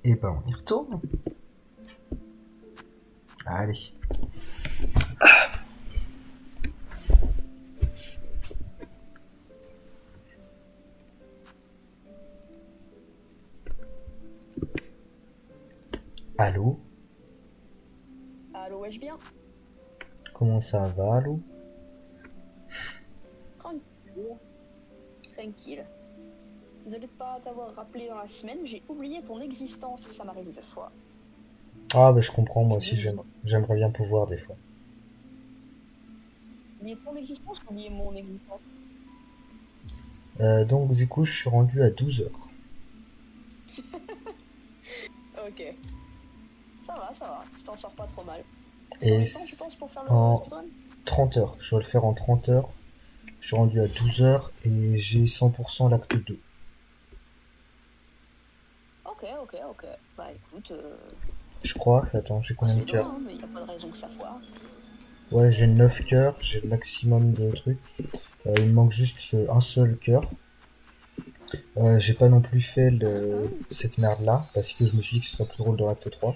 Et ben on y retourne. Allez. Allô? Allô, wesh bien? Comment ça va, allô? Tranquille. Tranquille. Désolé de pas t'avoir rappelé dans la semaine, j'ai oublié ton existence, ça m'arrive des fois. Ah bah je comprends, moi aussi j'aimerais bien pouvoir des fois. Oublier ton existence ou oublier mon existence? Donc du coup je suis rendu à 12 heures. Ok. Ça va, tu t'en sors pas trop mal. Et Combien de temps tu penses pour faire le en speedrun? 30 heures. Je dois le faire en 30 heures. Je suis rendu à 12 heures et j'ai 100% l'acte 2. Ok. Bah écoute, Je crois. Attends, j'ai combien de c'est deux, cœurs? hein, mais y a pas de raison que ça foire. Ouais, j'ai 9 cœurs, j'ai le maximum de trucs. Il me manque juste un seul cœur. J'ai pas non plus fait cette merde là parce que je me suis dit que ce serait plus drôle dans l'acte 3.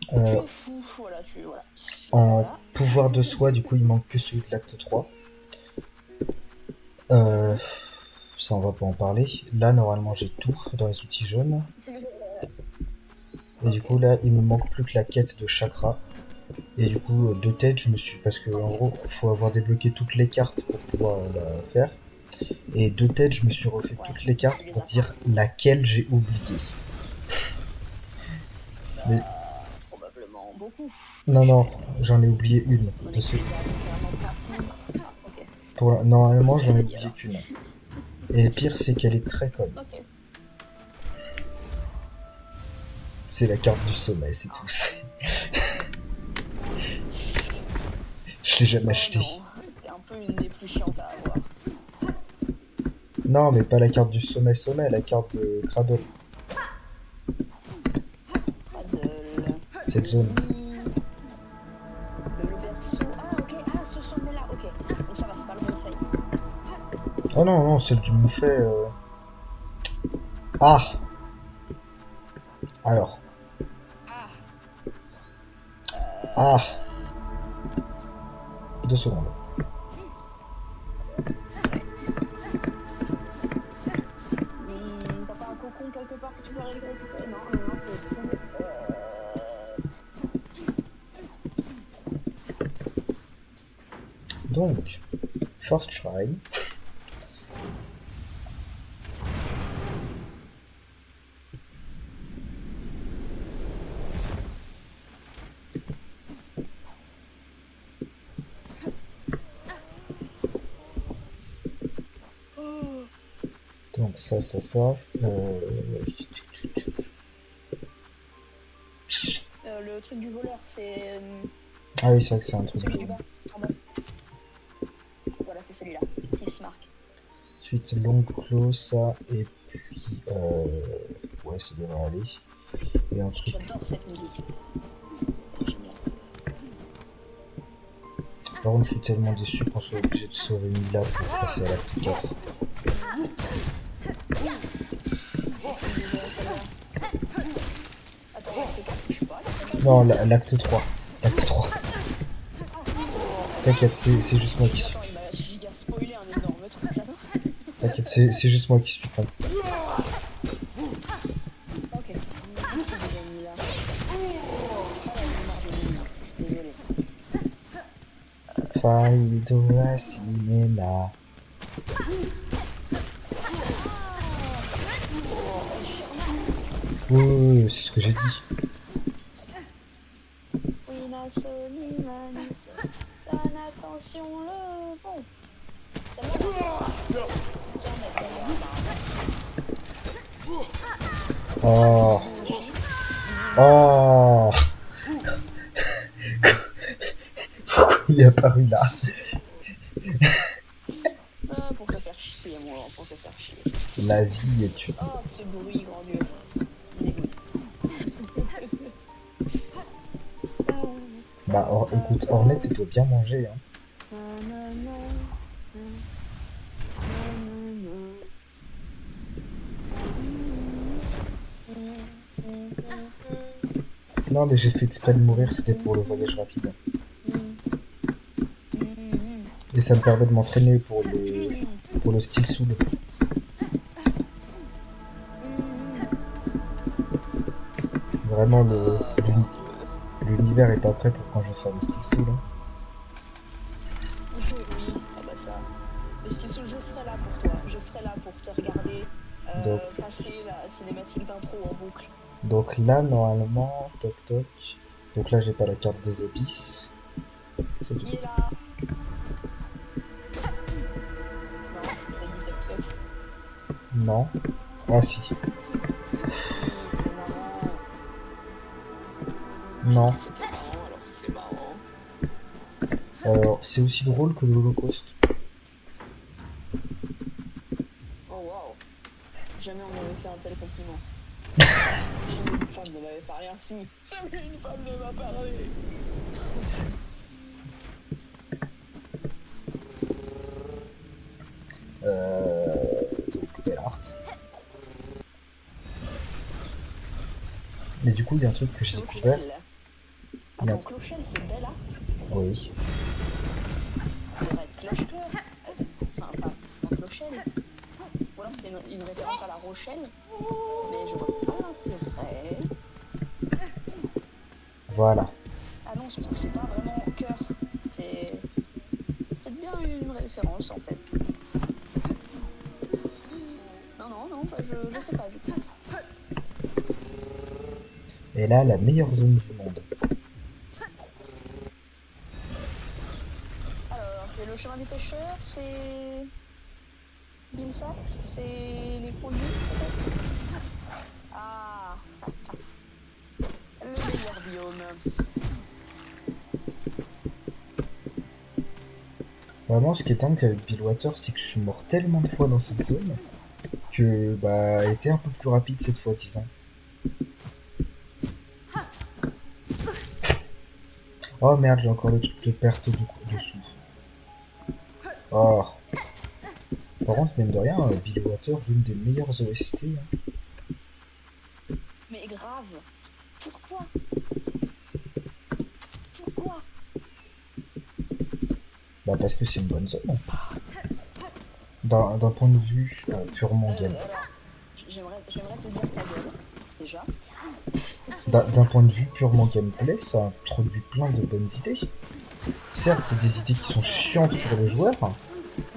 Tu Euh, es fou, voilà, voilà. en Voilà. pouvoir de soi, du coup, il manque que celui de l'acte 3. Euh, Ça, on va pas en parler. Là, normalement, j'ai tout dans les outils jaunes. Et du Ok, coup, là, il me manque plus que la quête de chakra. Et du coup, de tête, je me suis... Parce que, en ok. gros, faut avoir débloqué toutes les cartes pour pouvoir la faire. Et de tête, je me suis refait Ouais, toutes les tu cartes les pour as pas. dire laquelle j'ai oublié. Mais Probablement beaucoup. non, Je non, vais j'en ai oublié une. donner que les derniers vraiment précises. Ah, ok. Normalement, J'ai j'en ai rien dit oublié alors. qu'une. Et le pire, c'est qu'elle est très conne. Ok. C'est la carte du sommet, c'est tout. Je l'ai jamais Oh acheté. non, c'est un peu une des plus chiantes à avoir. Non, mais pas la carte du sommet, la carte de Cradle. Paddle. Cette zone. Oui. Le berceau. Ah, ok. Ah, ce sommet-là. Ok. Donc ça va, c'est pas le bon fait. Ah non, non, celle du Mouffet. Ah. Alors. Ah. Ah. 2 secondes. Ouais. T'as pas un cocon quelque part que tu peux aller récupérer? Non, faut trouver. Donc, first try. Oh. Donc ça. Le truc du voleur, c'est Ah oui, c'est vrai que c'est un truc celui du jaune. bas, en bas. Voilà, c'est celui-là. Thief's Mark. Ensuite, long clos, ça, et puis... ouais, ça devrait aller. Et un truc... J'adore cette musique. Elle est géniale. Par contre, je suis tellement déçu qu'on soit obligé de sauver Mila pour passer à l'acte 4. J'ai fait déjà celle-là. Attends, l'acte 4, je sais pas, l'acte 4. Non, l'acte 3. L'acte 3. T'inquiète, c'est juste moi qui suis... Attends, il m'a giga spoilé un énorme truc là-bas. T'inquiète, c'est juste moi qui suis con. Ok. Merci déjà Mila. Ah là, j'ai marre de Mila. Désolé. Faïdola Simena. Oui, c'est ce que j'ai dit. Oui, ma Solimani, donne attention le bon. Celle-là, Oh. Oh. Pourquoi il est apparu là? ah, pour te faire chier, moi, pour te faire chier. La vie est une... Oh, ce bruit grandiose. Il me dégoûte. Bah, écoute, Hornet, il doit bien manger, hein. Non, mais j'ai fait exprès de mourir, c'était pour le voyage rapide. Et ça me permet de m'entraîner pour le style soul. Vraiment, l'univers est pas prêt pour quand je vais faire le style soul. Hein. Oui, ah bah ça. Le style soul, je serai là pour toi. Je serai là pour te regarder Donc, passer la cinématique d'intro en boucle. donc là, normalement, toc toc. Donc là, j'ai pas la carte des abysses. C'est tout. Il est là. C'est marrant parce que t'as dit toc toc. Non. Ah si. C'est marrant. Non. C'était marrant, alors c'est marrant. Alors, c'est aussi drôle que l'Holocauste. Oh waouh. Jamais on m'avait fait un tel compliment. Jamais une femme ne m'avait fait rien si. Jamais une femme ne m'a parlé. Donc, Bellart. Mais du coup, il y a un truc que j'ai découvert. Attends, Clochel, c'est Bella? Oui. Ça devrait être Cloche-Cœur. Enfin, pas Clochel. Ou alors c'est une référence à La Rochelle. Mais je vois pas l'intérêt. Voilà. Ah non, c'est pas vraiment cœur. C'est peut-être bien une référence en fait. Non, bah je sais pas du coup. Et là, la meilleure zone du monde. Alors, c'est le chemin des pêcheurs, c'est Bilsac, c'est les ponts de l'île peut-être. Ah, le meilleur biome. Vraiment, ce qui est dingue avec Billwater, c'est que je suis mort tellement de fois dans cette zone que bah, elle était un peu plus rapide cette fois, disons. Oh merde, j'ai encore le truc de perte de dessous. Oh. Par contre, mine de rien, Billwater, l'une des meilleures OST. Hein. Mais grave. Pourquoi? Pourquoi? Bah parce que c'est une bonne zone. D'un point de vue purement game. J'aimerais te dire ta gueule, déjà. D'un point de vue purement gameplay, ça introduit plein de bonnes idées. Certes, c'est des idées qui sont chiantes pour le joueur.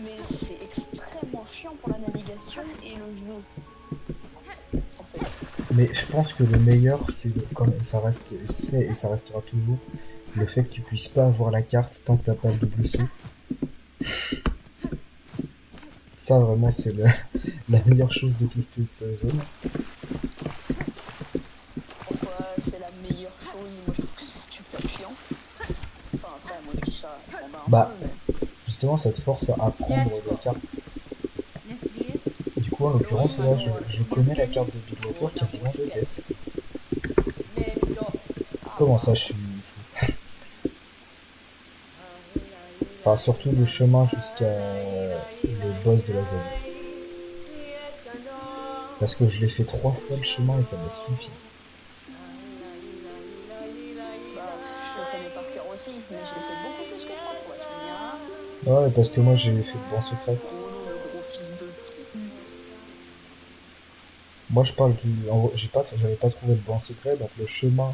Mais c'est extrêmement chiant pour la navigation et le jeu. En fait. Mais je pense que le meilleur, c'est comme ça reste, c'est et ça restera toujours le fait que tu puisses pas avoir la carte tant que t'as pas le double saut. Ça vraiment, c'est la meilleure chose de toute cette zone. Pourquoi c'est la meilleure chose? Moi je trouve que c'est stupéfiant. Enfin après, moi je dis ça, on va un Bah, peu, mais... justement, ça te force à apprendre la carte. Du coup, en l'occurrence, là, je connais la carte de Billwater quasiment de tête. Comment ça, je suis fou? Enfin, surtout le chemin jusqu'à le boss de la zone. Parce que je l'ai fait 3 fois le chemin et ça m'a suffi. Bah, je le connais par cœur aussi, mais je l'ai fait beaucoup plus que toi, pour être bien. Ouais, parce que moi j'ai fait le bon secret. Oh non, le gros fils de... Moi je parle du. J'avais pas trouvé le bon secret, donc le chemin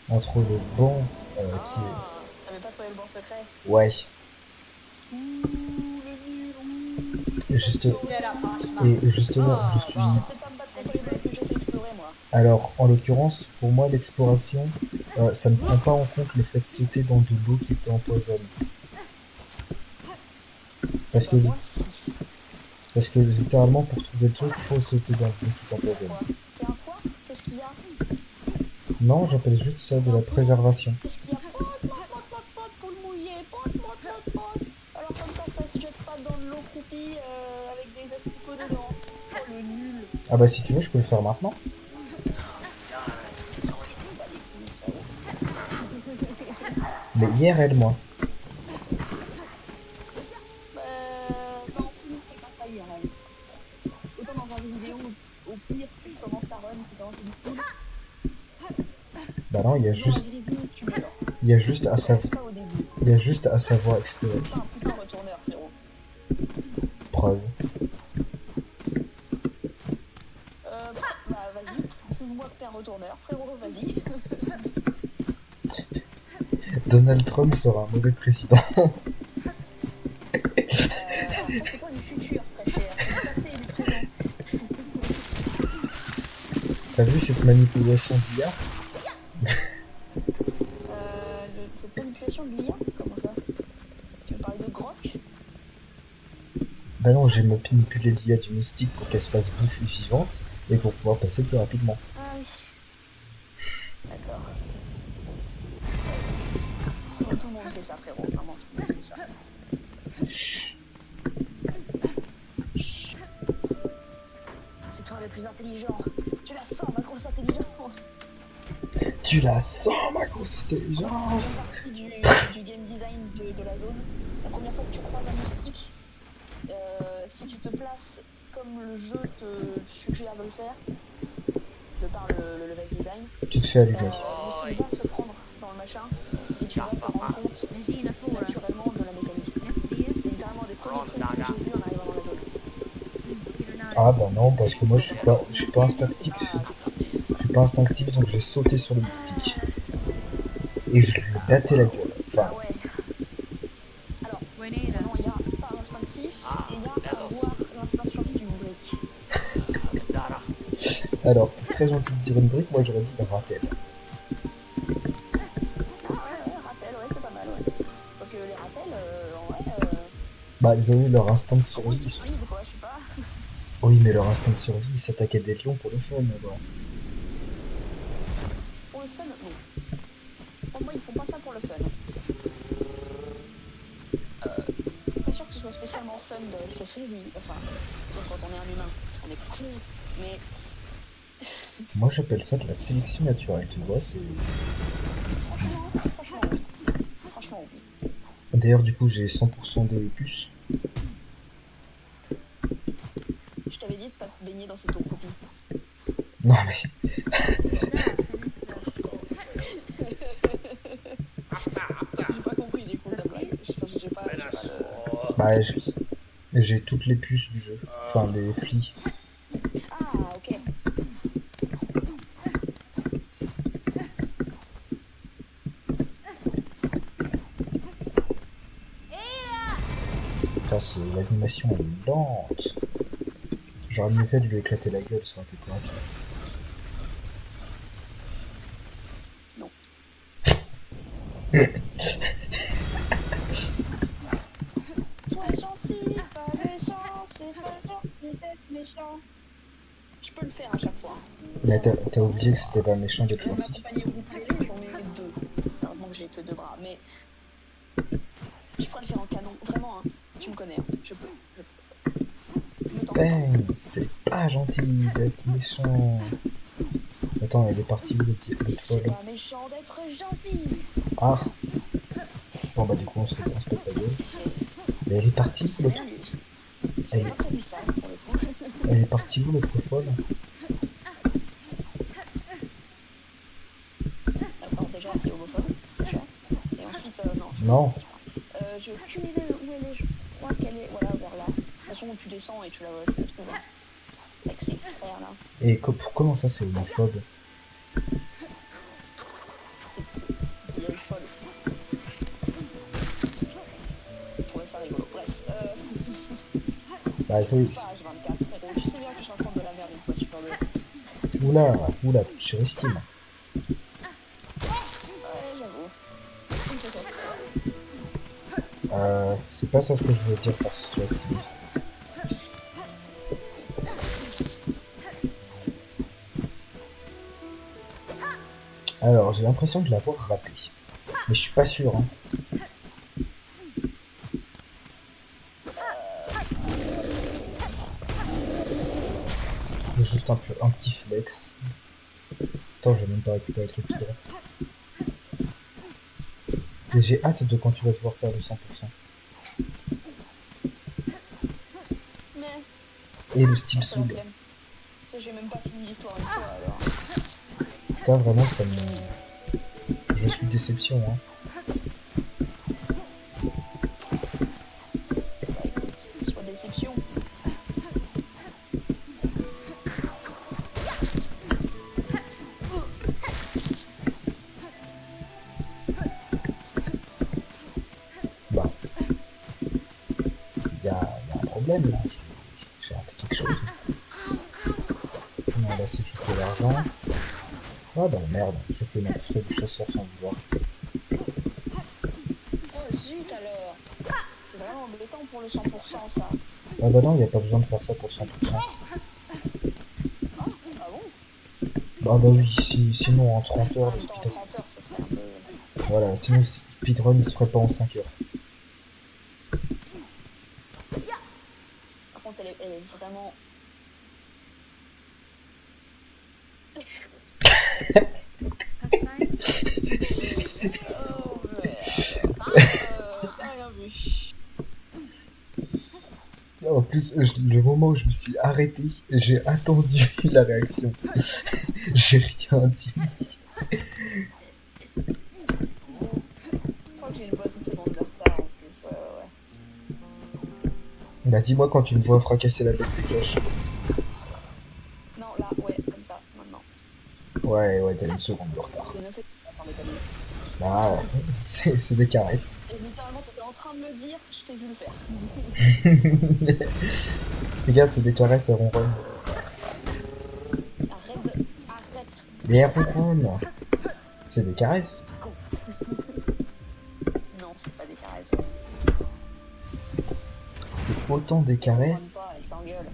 entre le banc qui est. T'avais pas trouvé le bon secret? Ouais. Ouh, le nul, ouh. Et justement, je suis. Je sais peut-être pas me battre contre les boss, mais je sais explorer, moi. Alors, en l'occurrence, pour moi, l'exploration, ça ne prend pas en compte le fait de sauter dans de l'eau qui te empoisonne. Parce que, Moi, si. parce que littéralement, pour trouver le truc, faut sauter dans l'eau qui t'empoisonne. Quoi? C'est un quoi? Qu'est-ce qu'il y a? Non, j'appelle juste ça de la préservation. Qu'est-ce qu'il y a? Pot, pour le mouiller, pot. Alors comme ça se jette pas dans de l'eau croupie avec des asticots dedans. Oh le nul. Ah bah si tu veux, je peux le faire maintenant. Mais IRL, moi. Non, plus c'est pas ça IRL. Autant dans un jeu vidéo, au pire, tu commences ta run, c'est commencé du full. Bah non, Non, Grisou, tu meurs. il y a juste à C'est pas au début. il y a juste à savoir explorer. C'est pas un putain de retourneur, frérot. Preuve. Bah vas-y, prouve-moi que t'es un retourneur, frérot, vas-y. Donald Trump sera un mauvais président. Ça c'est pas du futur, très cher, c'est du passé et du présent. T'as vu cette manipulation d'IA? Cette manipulation de l'IA, comment ça? Tu veux parler de Grok? Bah non, j'ai manipulé l'IA du moustique pour qu'elle se fasse bouffer vivante et pour pouvoir passer plus rapidement. Ah oui. D'accord. Tout le monde fait ça, frérot, vraiment, tout le monde fait ça. Chut. C'est toi le plus intelligent. Tu la sens, ma grosse intelligence. Tu la sens, ma grosse intelligence! Une partie du game design de la zone. La première fois que tu croises un moustique, si tu te places comme le jeu te suggère de le faire, de par le level design, Tu te fais allumer. le moustique va se prendre dans le machin et tu vas te rendre compte naturellement de la mécanique. C'est littéralement des premiers trucs que j'ai vus en arrivant dans la zone. Ah bah non, parce que moi je suis pas instinctif. Je suis pas instinctif, donc j'ai sauté sur le moustique. Et je lui ai batté la gueule. Enfin, Ah ouais. Alors, non, il y a pas instinctif et il y a avoir l'instinct survie d'une brique. alors, t'es très gentil de dire une brique, moi j'aurais dit un ratel. Ah ouais, ratel, ouais, c'est pas mal, ouais. Donc les ratels, en vrai, Bah, ils ont eu leur instinct de oui, survie. solide, quoi, je sais pas. Oui, mais leur instinct de survie, ils s'attaquaient des lions pour le fun, quoi. Pour le fun, non. Pour moi, ils font pas ça pour le fun. Pas sûr que ce soit spécialement fun de se casser, oui. Enfin, sauf quand on est un humain, parce qu'on est con, mais... Moi j'appelle ça de la sélection naturelle, tu vois, c'est... Franchement, oui. D'ailleurs, du coup, j'ai 100% des puces. Je t'avais dit de pas te baigner dans cette eau copine. Non mais... J'ai pas compris du coup ta blague. J'ai pas le... Bah, j'ai toutes les puces du jeu. Enfin, les flics. Ah, ok. Putain, l'animation elle est lente. J'aurais mieux fait de lui éclater la gueule, ça aurait été plus rapide. Non. Sois gentil, pas méchant, c'est pas gentil d'être méchant. Je peux le faire à chaque fois. Mais t'as oublié que c'était pas méchant d'être Je vais gentil. m'accompagner au bouclier, j'en ai deux. Heureusement que j'ai que deux bras, mais... Je pourrais le faire en canon, vraiment, hein. Tu me connais, hein. Je peux. Me tente pas. Bang, c'est pas gentil d'être méchant. Attends, elle est partie où l'autre C'est folle? pas méchant d'être gentil. Ah. Bon bah du coup on se pète la gueule. Mais elle est partie où l'autre? Rien dit. Elle J'ai est... pas prévu ça, pour le coup. elle est partie où l'autre folle? Attends, déjà, c'est homophobe. Déjà. Et ensuite, non. Non. J'ai aucune idée de où elle est. Je crois qu'elle est, voilà, vers là. De toute façon, tu descends et tu la trouves. Hein. Avec ses frères là. Et comment ça c'est homophobe? Il y a une folle. Je trouvais ça rigolo. Bref. Bah ça Pas y H24, frérot. Tu sais bien que je raconte de la merde une fois sur deux. Oula, tu surestimes. Ouais, j'avoue. C'est pas ça ce que je voulais dire par surestimer. Alors, j'ai l'impression de l'avoir raté. Mais je suis pas sûr, hein. Juste un petit flex. Attends, j'ai même pas récupéré le truc qui drop. Et j'ai hâte de quand tu vas devoir faire le 100%. Mais... Et le style soul. Tu sais, j'ai même pas fini l'histoire une fois alors. Ça vraiment, ça me... je suis déception, hein. Soit déception. Bah, y a un problème là. J'ai raté quelque chose. Non, là c'est juste de l'argent. Ah bah merde, je fais n'importe du chasseur sans vouloir. Oh zut alors. C'est vraiment embêtant pour le 100% ça. Ah bah non, y a pas besoin de faire ça pour 100%. Ah bon? Ah bah oui, sinon en 30 En heures, le même temps, en speedrun. 30 heures, ça serait un peu... Voilà, sinon le speedrun il se ferait pas en 5 heures. Par contre, elle est vraiment... Oh merde. T'as rien vu. En plus, le moment où je me suis arrêté, j'ai attendu la réaction. J'ai rien dit. Je crois que j'ai une bonne seconde de retard en plus, ouais. Bah dis-moi quand tu me vois fracasser la bête de cloche. Non, là, ouais, comme ça, maintenant. Ouais, t'as une seconde de retard. Je ne fais pas par les amis. Bah, c'est des caresses. Et littéralement, t'étais en train de me dire, je t'ai vu le faire. Regarde, c'est des caresses, elles ronronnent. Arrête. Mais elles ronronnent. C'est des caresses. Non, c'est pas des caresses. C'est autant des caresses. Pas, elle t'engueule.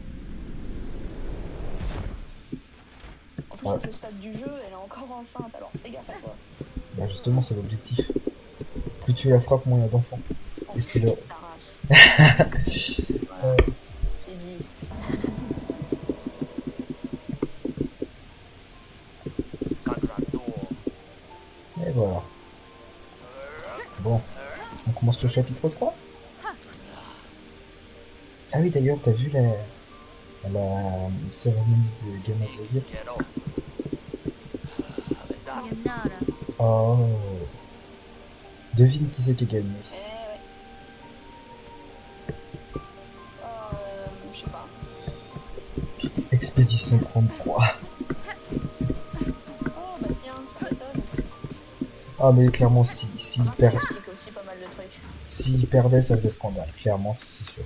En plus, Ouais. à ce stade du jeu, elle est encore enceinte, alors fais gaffe à toi. Bah justement, c'est l'objectif. Plus tu la frappes, moins il y a d'enfants. Et c'est le... Ta race. Voilà. C'est dit. Et voilà. Bon, on commence le chapitre 3. Ah oui, d'ailleurs, t'as vu la cérémonie de Game of the Year? Oh. Devine qui c'est qui a gagné. Ouais. Je sais pas. Expédition 33. Oh, bah tiens, ça m'étonne. Ah mais clairement, s'il Ça explique aussi pas mal de trucs. perdait, ça faisait scandale. Clairement, ça, c'est sûr.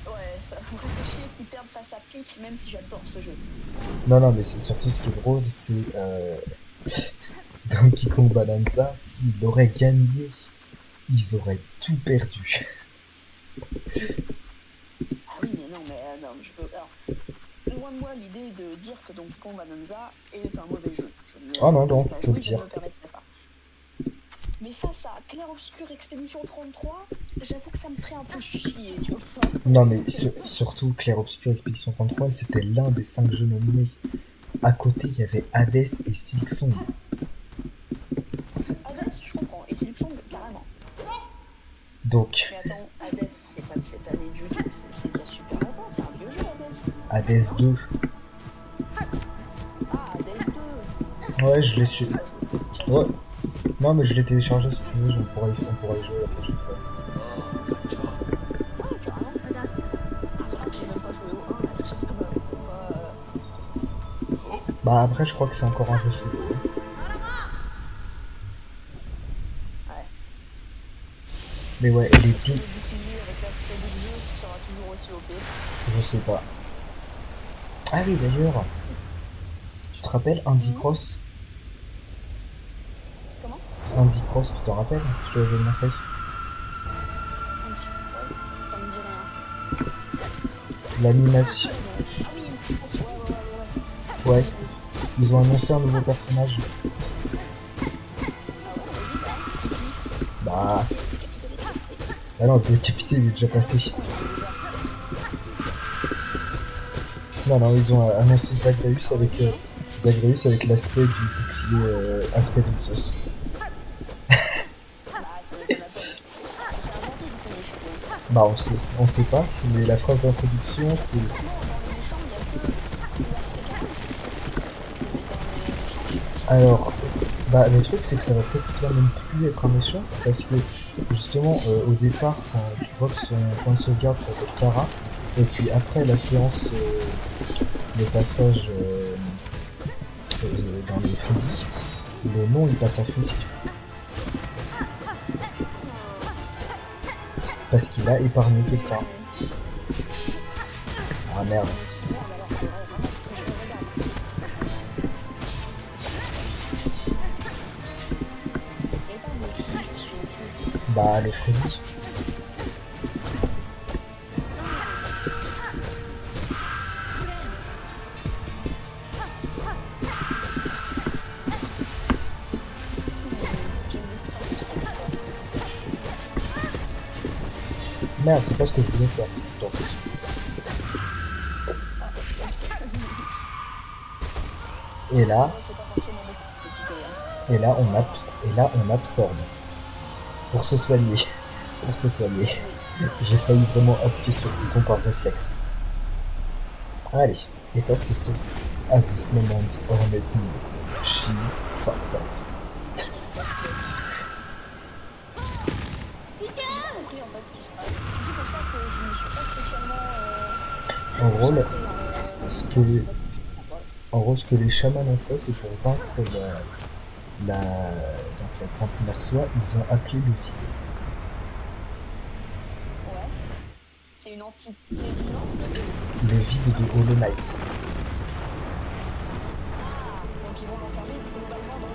Ouais, ça me fait chier qu'ils perdent face à Peak, même si j'adore ce jeu. Non, mais c'est surtout ce qui est drôle, c'est Donkey Kong Bonanza, s'il aurait gagné, ils auraient tout perdu. Ah oui, mais non, non, je veux... Alors, loin de moi l'idée de dire que Donkey Kong Bonanza est un mauvais jeu. Ah non, tu peux le Je ne dire. me permettrai pas. Mais face à Clair Obscur Expédition 33, j'avoue que ça me ferait un peu chier, tu vois. Non, mais surtout, Clair Obscur Expédition 33, c'était l'un des 5 jeux nominés. À côté, il y avait Hades et Silksong. Hades, je comprends, et Silksong, carrément. Donc, Mais attends, Hades, c'est pas de cette année du tout, c'est il y a super longtemps, c'est un vieux jeu, Hades. Hades 2. Ah, Hades 2. Ouais, je l'ai su. Ouais. Non, mais je l'ai téléchargé si tu veux, on pourra y jouer la prochaine fois. Ah, carrément. J'ai même pas joué au 1, est-ce que c'est comme... Bah après, je crois que c'est encore un jeu solo. Ouais. Mais ouais, et les deux, Le bouclier avec l'aspect des jeux sera toujours aussi OP. je sais pas. Ah oui, d'ailleurs, tu te rappelles Andy Cross? Comment? Andy Cross, tu t'en rappelles? Je te l'avais montré. Un petit peu, ça me dit rien. L'animation. Ah oui, ouais. Ouais, ils ont annoncé un nouveau personnage. Bah. Ah non, le décapité, il est déjà passé. Non, ils ont annoncé Zagreus avec l'aspect du bouclier aspect d'Uxos. Bah on sait pas, mais la phrase d'introduction c'est... Alors, Bah, le truc, c'est que ça va peut-être bien même plus être un méchant, parce que justement, au départ, quand tu vois que son point de sauvegarde s'appelle Kara, et puis après la séance, le passage dans les Freddy, le nom il passe à Frisk, parce qu'il a épargné quelqu'un. Ah merde. C'est merde alors, ouais, vraiment, je regarde. Et pas de qui, je me souviens plus. Bah, le Freddy. J'aime de plus en plus cette histoire. Merde, c'est pas ce que je voulais faire. Tant pis. Ah, oups. Et là, C'est pas forcément beaucoup d'écouter, hein. et là, on absorbe. Pour se soigner. Pour se soigner. J'ai failli vraiment appuyer sur le bouton par réflexe. Allez. Et ça, c'est ce. At this moment, Ornette me. She fucked up. J'ai pas compris en fait ce qui se passe. C'est pour ça que je ne suis pas spécialement. En gros, Rentrée dans ce que l'histoire, les, c'est parce que je comprends pas. en gros, ce que les chamans ont fait, c'est pour vaincre donc la grande mère soi, ils ont appelé le vide. Ouais. C'est une entité vivante. Le vide de Hollow Knight. Ah, donc ils vont l'enfermer globalement dans.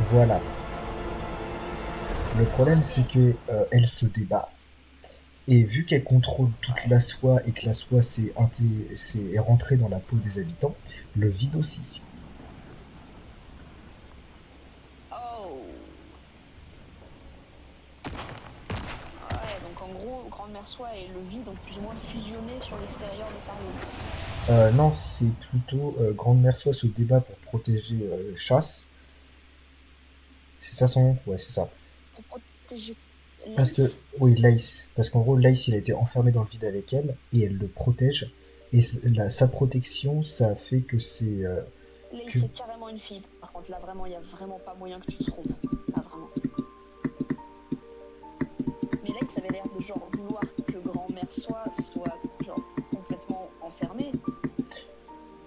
Voilà. Le problème, c'est que elle se débat. Et vu qu'elle contrôle toute la soie et que la soie est rentrée dans la peau des habitants, le vide aussi. Oh. Ouais, donc en gros, Grande-Mère Soi et le vide ont plus ou moins fusionné sur l'extérieur de Farouk. Non, c'est plutôt Grande Mère Soie se débat pour protéger Chasse. C'est ça son nom? Ouais, c'est ça. Pour protéger Parce que, Lace. oui, Lace. Parce qu'en gros, Lace, il a été enfermé dans le vide avec elle, et elle le protège. Et sa protection, ça fait que c'est... Lace, que... c'est carrément une fille. Par contre, là, vraiment, il n'y a vraiment pas moyen que tu te trompes. Là, vraiment. Mais Lace avait l'air de genre vouloir que Grand-Mère soit genre complètement enfermée.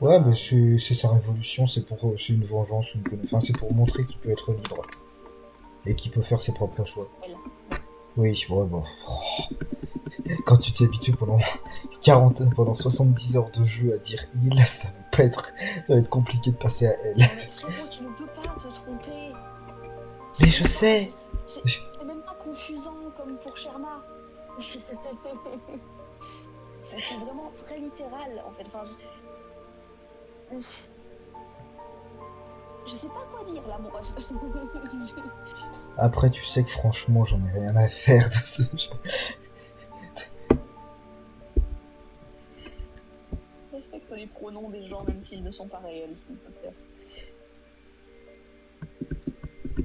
Ouais, mais c'est sa révolution, c'est une vengeance, enfin, c'est pour montrer qu'il peut être libre. Et qu'il peut faire ses propres choix. Elle. Oui, ouais, bon. Quand tu t'y habitues pendant 70 heures de jeu à dire il, ça va être compliqué de passer à elle. Mais frérot, tu ne peux pas te tromper. Mais je sais. C'est même pas confusant comme pour Sherma. C'est vraiment très littéral en fait. Enfin, je sais pas quoi dire là, mon ref. Après, tu sais que franchement, j'en ai rien à faire de ce jeu. Respecte les pronoms des gens même s'ils ne sont pas réels, s'il te plaît.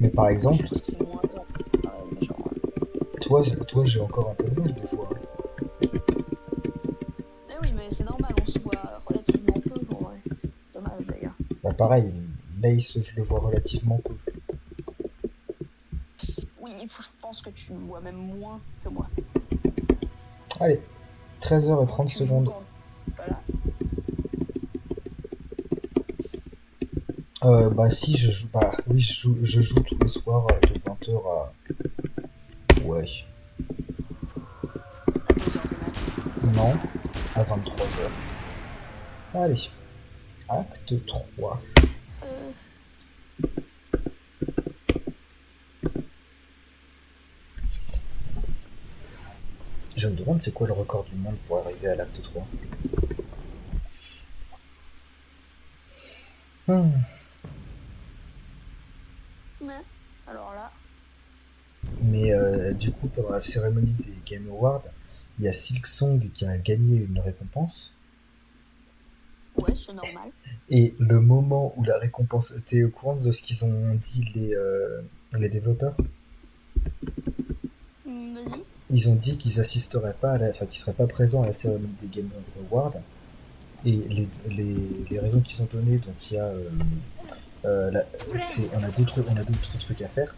Mais par exemple, Je pense que c'est moins grave. Mais genre, toi, j'ai encore un peu de mal des fois. eh oui, mais c'est normal, on se voit relativement peu. Bon, ouais. Dommage d'ailleurs. Bah pareil, Lace, je le vois relativement peu. Oui, je pense que tu vois même moins que moi. Allez, 13h30 Tu joues secondes. Voilà. Bah si, je joue, bah oui, je joue tous les soirs de 20h à... Ouais. Non, à 23h. Allez, acte 3. Je me demande c'est quoi le record du monde pour arriver à l'acte 3. Mais, alors là. Mais du coup, pendant la cérémonie des Game Awards, il y a Silksong qui a gagné une récompense. Ouais, c'est normal. Et le moment où la récompense... T'es au courant de ce qu'ils ont dit les développeurs? Vas-y. Ils ont dit qu'ils assisteraient pas qu'ils seraient pas présents à la cérémonie des Game Awards. Et les raisons qu'ils ont données, donc il y a là, on a d'autres trucs à faire.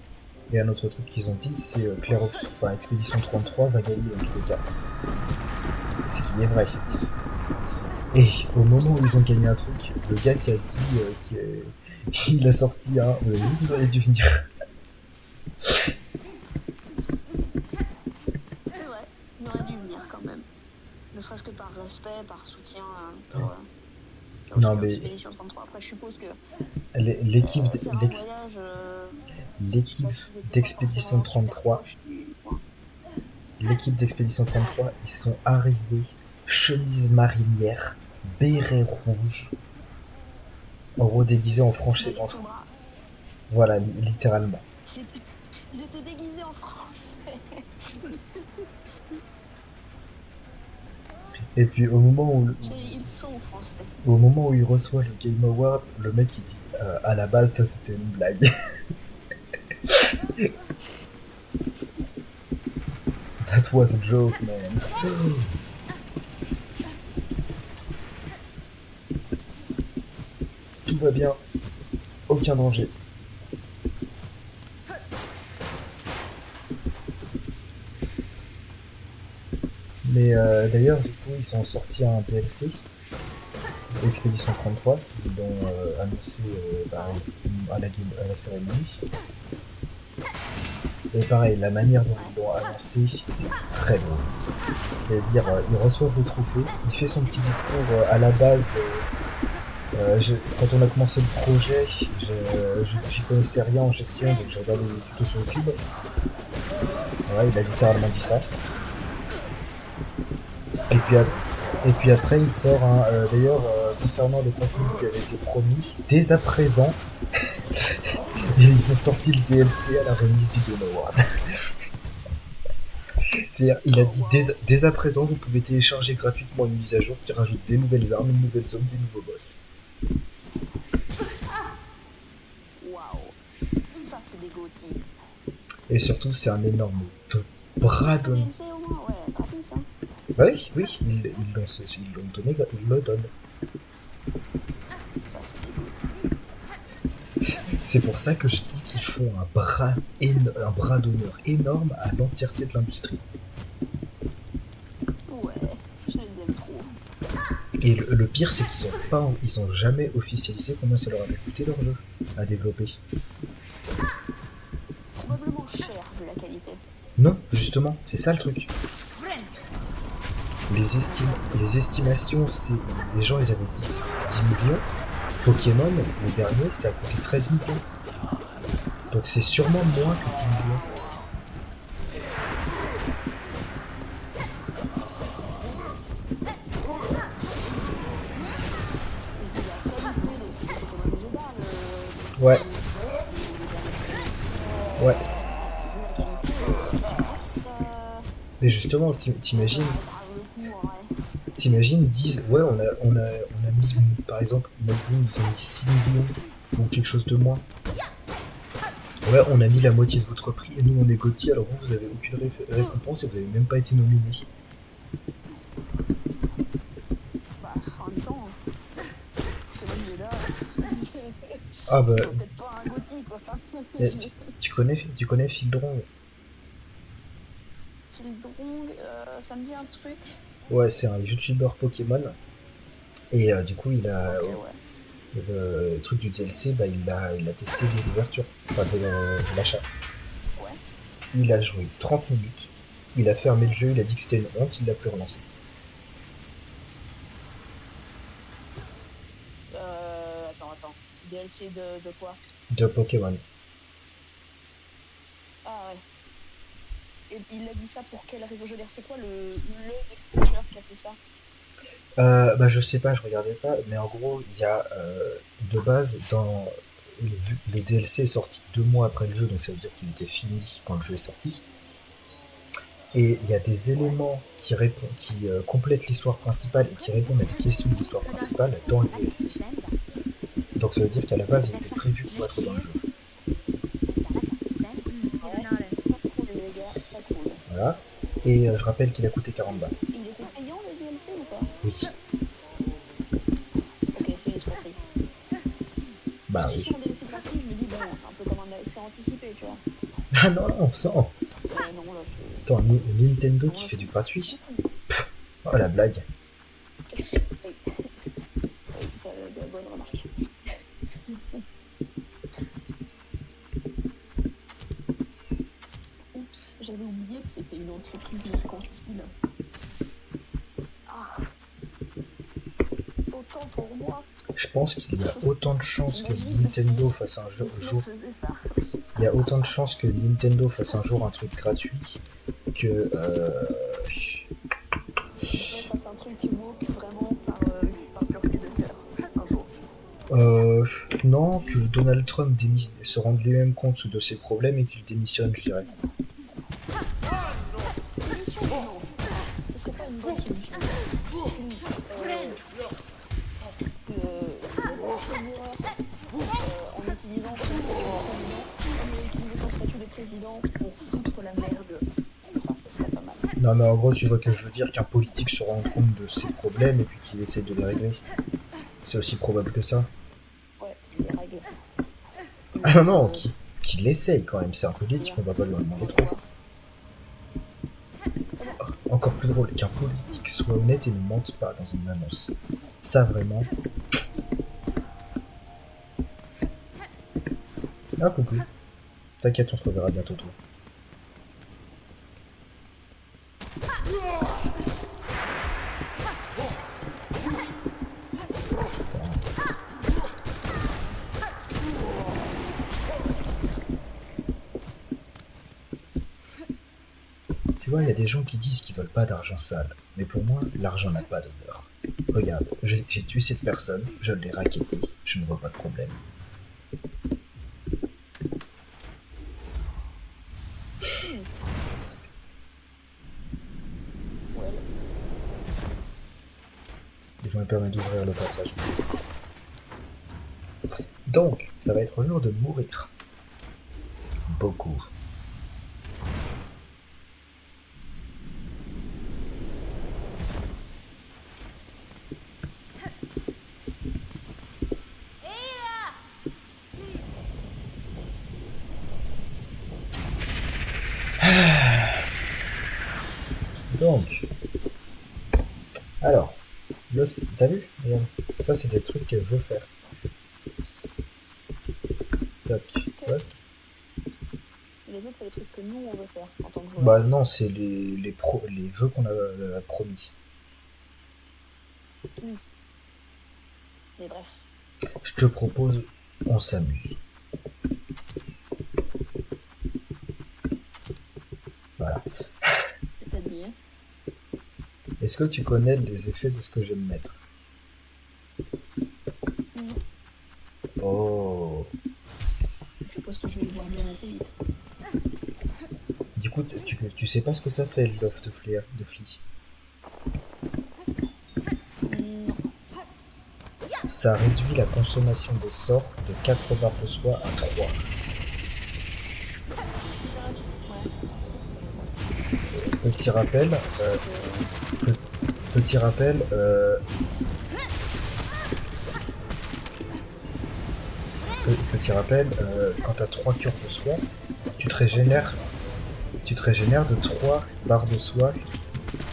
Et un autre truc qu'ils ont dit, c'est enfin, Expédition 33 va gagner dans tous les cas. Ce qui est vrai. Et au moment où ils ont gagné un truc, le gars qui a dit qu'il a sorti un vous auriez dû venir. C'est vrai, ils auraient dû venir quand même. Ne serait-ce que par respect, par soutien Non mais Expédition 33. Après, je suppose que l'équipe c'est un voyage. l'équipe d'Expédition 33, l'équipe d'Expédition 33, ils sont arrivés chemise marinière, béret rouge, en gros déguisés en français. Voilà, littéralement. Ils étaient déguisés en français. Et puis au moment où Ils sont français. au moment où il reçoit le Game Award, le mec il dit à la base ça c'était une blague. That was a joke, man. Tout va bien, aucun danger. Mais d'ailleurs, du coup, ils ont sorti un DLC, Expédition 33, ils l'ont annoncé à la cérémonie. Et pareil, la manière dont ils l'ont annoncé, c'est très beau. C'est-à-dire, ils reçoivent le trophée, il fait son petit discours à la base. Quand on a commencé le projet, j'y connaissais rien en gestion, donc j'ai regardé les tutos sur YouTube. Voilà, il a littéralement dit ça. Et puis après, il sort d'ailleurs, concernant le contenu qui avait été promis, dès à présent, ils ont sorti le DLC à la remise du Game Award. C'est-à-dire, il a dit dès à présent, vous pouvez télécharger gratuitement une mise à jour qui rajoute des nouvelles armes, une nouvelle zone, des nouveaux boss. Waouh, ça c'est des GOTY. Et surtout, c'est un énorme bras d'honneur. DLC au moins, ouais, gratuit ça. Oui, ils l'ont donné, ils le donnent. Ça c'est des GOTY. C'est pour ça que je dis qu'ils font un bras d'honneur énorme à l'entièreté de l'industrie. Ouais, je les aime trop. Et le pire, c'est ils ont jamais officialisé combien ça leur avait coûté leur jeu à développer. Probablement cher vu la qualité. Non, justement, c'est ça le truc. Les estimations, c'est les gens ils avaient dit 10 millions. Pokémon, le dernier, ça a coûté 13 millions. Donc c'est sûrement moins que 10 millions. Ouais. Ouais. Mais justement, t'imagines, ils disent, ouais, on a mis, par exemple, imagine, ils ont mis 6 millions ou quelque chose de moins. Ouais, on a mis la moitié de votre prix et nous on est GOTY, alors vous avez aucune récompense et vous avez même pas été nominé. Bah, en même temps, c'est même déjà. Ah bah. Peut-être pas un GOTY quoi. Tu connais Fildrong? Fildrong, ça me dit un truc. Ouais, c'est un youtubeur Pokémon. Et du coup, il a. Okay, ouais. Le truc du DLC, bah, il a testé de l'ouverture, enfin de l'achat. Ouais. Il a joué 30 minutes, il a fermé le jeu, il a dit que c'était une honte, il l'a plus relancé. Attends. DLC de quoi? De Pokémon. Ah ouais. Et il a dit ça pour quelle raison? Je veux dire, c'est quoi le développeur qui a fait ça? Bah je sais pas, je regardais pas, mais en gros, il y a de base, dans le DLC est sorti 2 mois après le jeu, donc ça veut dire qu'il était fini quand le jeu est sorti. Et il y a des éléments qui complètent l'histoire principale et qui répondent à des questions de l'histoire principale dans le DLC. Donc ça veut dire qu'à la base, il était prévu pour être dans le jeu. Voilà. Et je rappelle qu'il a coûté 40 balles. Il était payant le DLC ou pas? Oui. Ok, c'est une escroquerie. Bah Je oui. suis sur un DLC sans anticiper, tu vois. Ah non, non, ça. Non, là, c'est... Attends, Nintendo qui fait du gratuit. Pff, oh la blague. Oui, t'as de la bonne remarque. Oups, j'avais oublié que c'était une entreprise mercantile. Ah, autant pour moi. Je pense qu'il y a autant de chances que Nintendo fasse un jour. Faisait ça. Il y a autant de chances que Nintendo fasse un jour un truc gratuit que. Fasse un truc qui manque vraiment par pureté de cœur, un jour. Non, que Donald Trump se rende lui-même compte de ses problèmes et qu'il démissionne, je dirais. Solution, non. Ce serait pas une bonne solution. En utilisant son statut de président pour foutre la merde. Ça, ce serait pas mal. Non, mais en gros, tu vois que je veux dire qu'un politique se rend compte de ses problèmes et puis qu'il essaie de les régler. C'est aussi probable que ça. Ouais, les règles. Ah non, non, qu'il essaye quand même. C'est un politique, on va pas lui en demander trop. Encore plus drôle, qu'un politique soit honnête et ne mente pas dans une annonce. Ça vraiment. Ah coucou. T'inquiète, on se reverra bientôt toi. Tu vois, il y a des gens qui disent qu'ils veulent pas d'argent sale. Mais pour moi, l'argent n'a pas d'odeur. Regarde, j'ai tué cette personne, je l'ai racketté, je ne vois pas de problème. Je me permets d'ouvrir le passage. Donc, ça va être l'heure de mourir. Beaucoup. Donc, alors, t'as vu? Regarde, ça c'est des trucs qu'elle veut faire. Toc, toc. Les autres, c'est les trucs que nous, on veut faire en tant que joueur. Bah non, c'est les vœux qu'on a promis. Oui. Mais bref. Je te propose, on s'amuse. Voilà. C'est-à-dire... Est-ce que tu connais les effets de ce que je vais me mettre? Non. Oh. Je suppose que je vais le voir bien assez vite. Du coup, tu sais pas ce que ça fait, l'offre de Flea, de Flea. Non. Ça réduit la consommation des sorts de 4 barres de soie à 3. Petit rappel, petit rappel, quand t'as 3 cœurs de soie, tu te régénères de 3 barres de soie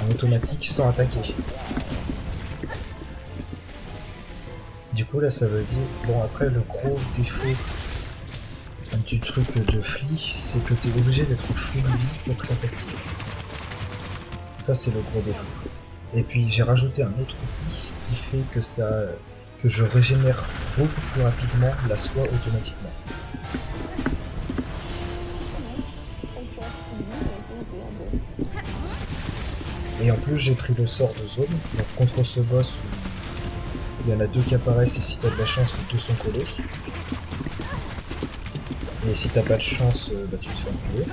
en automatique sans attaquer. Du coup là ça veut dire, bon après le gros défaut du truc de Flea, c'est que t'es obligé d'être full vie pour que ça s'active. Ça c'est le gros défaut. Et puis j'ai rajouté un autre outil qui fait que je régénère beaucoup plus rapidement la soie automatiquement. Et en plus j'ai pris le sort de zone, donc contre ce boss où il y en a 2 qui apparaissent et si t'as de la chance les 2 sont collés. Et si t'as pas de chance, bah tu te fais enculer.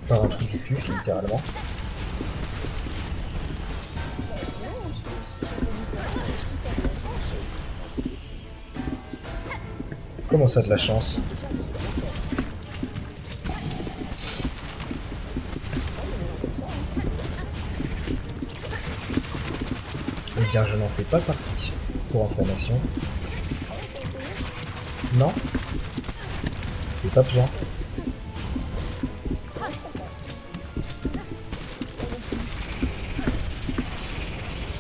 Par un truc du cul, littéralement. Comment ça de la chance? Eh bien je n'en fais pas partie, pour information. Non? J'ai pas besoin.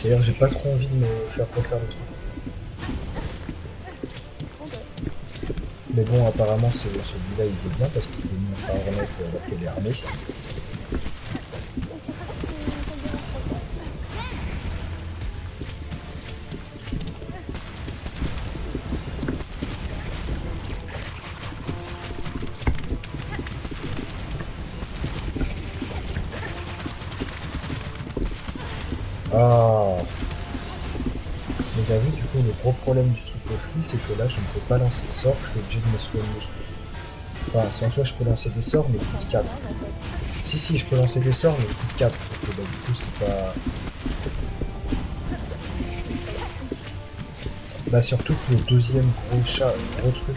D'ailleurs, j'ai pas trop envie de me faire refaire le truc. Mais bon, apparemment, celui-là, il veut bien parce qu'il est mis en paramètre alors qu'elle est armée. Ah. Mais t'as vu, du coup, le gros problème du truc de fruit, c'est que là, je ne peux pas lancer de sort, je suis obligé de me soigner. Enfin, sans soi, je peux lancer des sorts, mais plus de 4. Si, je peux lancer des sorts, mais plus de 4. Parce que bah, du coup, c'est pas... Bah, surtout que le deuxième gros truc...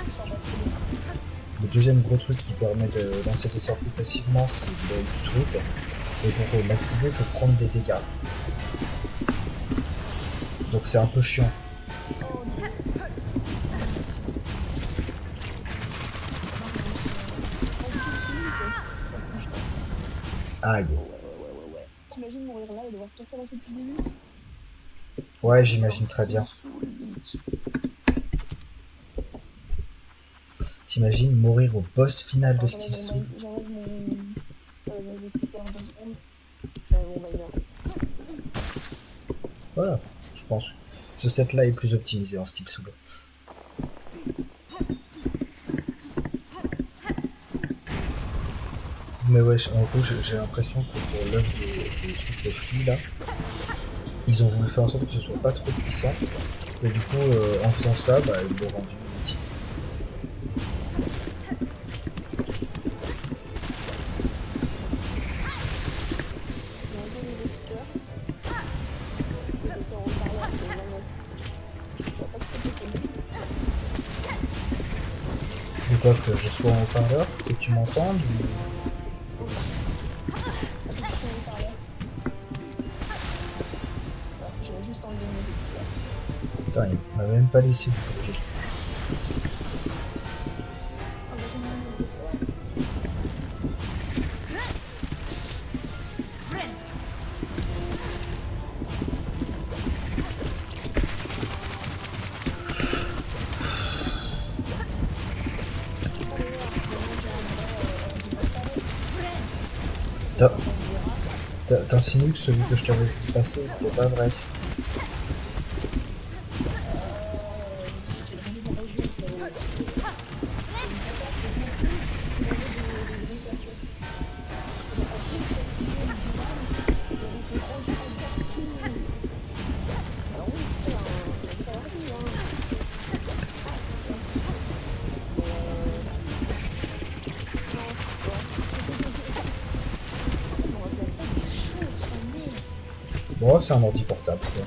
Le deuxième gros truc qui permet de lancer des sorts plus facilement, c'est l'œil du truc. Et pour l'activer, il faut prendre des dégâts. Donc c'est un peu chiant. Aïe. T'imagines mourir là et devoir tout recommencer depuis le début? Ouais, j'imagine très bien. T'imagines mourir au boss final de Steel Soul. J'enlève mes écouteurs 2 secondes. On va y voir. Voilà, je pense. Ce set là est plus optimisé en Steel Soul. Mais ouais, en gros, j'ai l'impression que pour l'œuvre des trucs de fruits là, ils ont voulu faire en sorte que ce soit pas trop puissant. Et du coup, en faisant ça, bah, ils l'ont rendu utile. De quoi, que je sois en haut-parleur, que tu m'entendes ou... Putain, il m'a même pas laissé bouger. T'insinues que celui que je t'avais passé n'était pas vrai. Bon, c'est un ordi portable, quoi.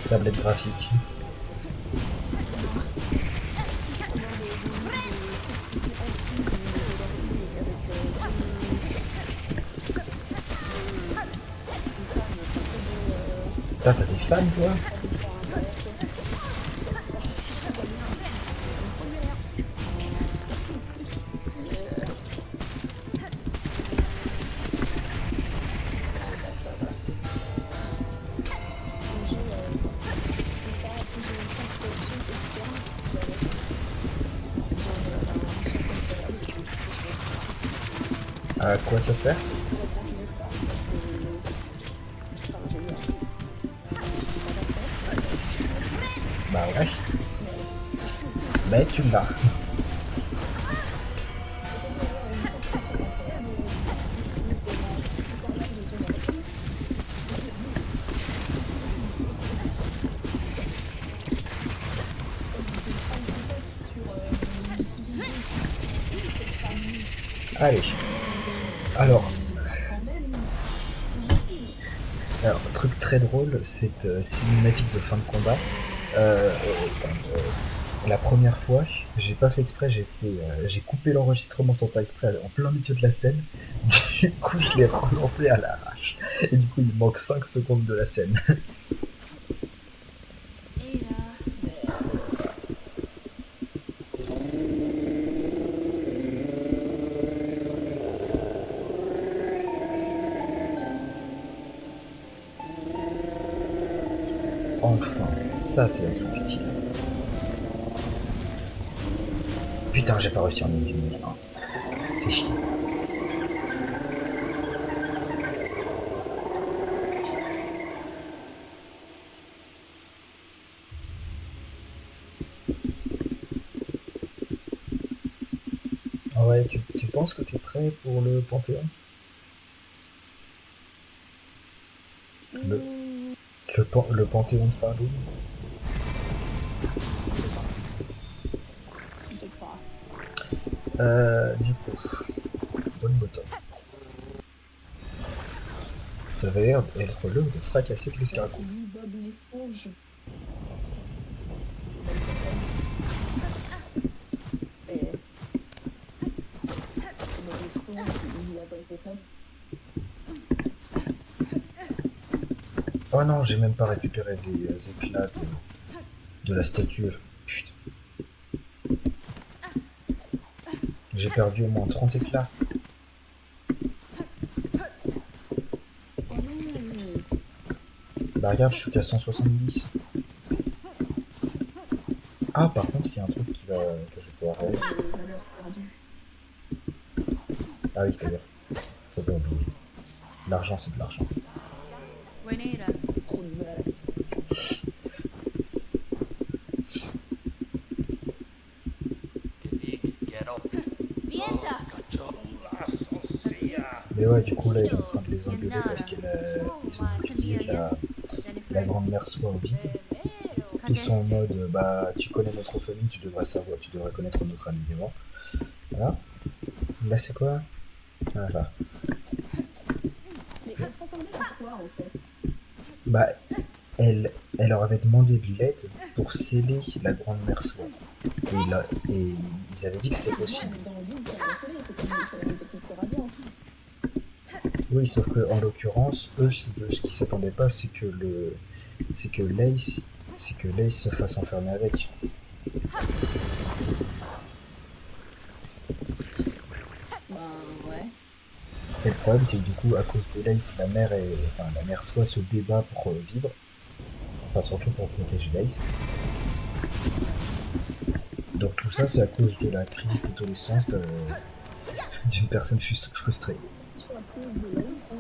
Tablette graphique. T'as des fans, toi? À quoi ça sert? Bah ouais. Mais tu l'as. Allez. Alors, truc très drôle, cette cinématique de fin de combat. La première fois, j'ai pas fait exprès, j'ai coupé l'enregistrement sans faire exprès en plein milieu de la scène. Du coup, je l'ai relancé à l'arrache. Et du coup, il manque 5 secondes de la scène. Enfin, ça c'est un truc utile. Putain, j'ai pas réussi en une minute. Hein. Fais chier. Ah ouais, tu penses que t'es prêt pour le Panthéon? Le, le Panthéon de Farloum? Je sais pas. Du coup, donne le temps. Ça avait l'air d'être l'heure de fracasser l'escargot. Dis Bob l'esponge. Et... Bob l'esponge, il a pas été fait. Oh non, j'ai même pas récupéré les éclats de la statue. Putain. J'ai perdu au moins 30 éclats. Oh non. Bah regarde, je suis qu'à 170. Ah, par contre, il y a un truc que je peux arrêter. Ah oui, d'ailleurs. Faut pas oublier. L'argent, c'est de l'argent. Juanita, Trop de balles. Vienta! Mais ouais, du coup, là, il est en train de les engueuler parce qu'ils ont oublié la grande mère soit au vide. Ils sont en mode, bah, tu connais notre famille, tu devrais savoir, tu devrais connaître notre alignement. Voilà. Là, c'est quoi? Voilà. Mais elle s'attendait à quoi en fait? Bah, elle leur avait demandé de l'aide pour sceller la grande mère soie. Et ils avaient dit que c'était possible. Dans le vide, ça va sceller, c'est comme la technique de radiant. Oui, sauf que en l'occurrence, eux, ce qu'ils s'attendaient pas, c'est que Lace se fasse enfermer avec. Ouais. Et le problème, c'est que du coup, à cause de Lace, la mère soit se débat pour vivre. Enfin, surtout pour protéger Lace. Donc tout ça, c'est à cause de la crise d'adolescence d'une personne frustrée. Sur la cause de l'aide, hein.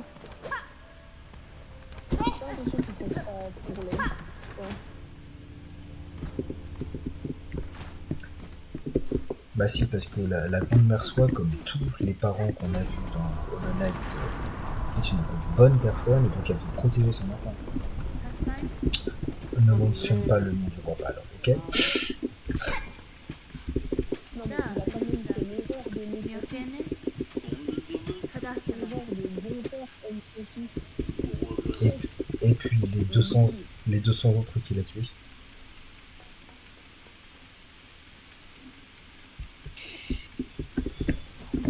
J'ai pas l'impression qu'ils font ça pour l'aide. Bah si, parce que la grande mère soie, comme tous les parents qu'on a vus dans Hollow Knight, c'est une bonne personne et donc elle veut protéger son enfant. Ne mentionne pas le nom du roi alors, ok? Non, mais il a quand même fait l'erreur de les l'erreur de bon père comme son fils. Et puis les 200 autres qu'il a tués.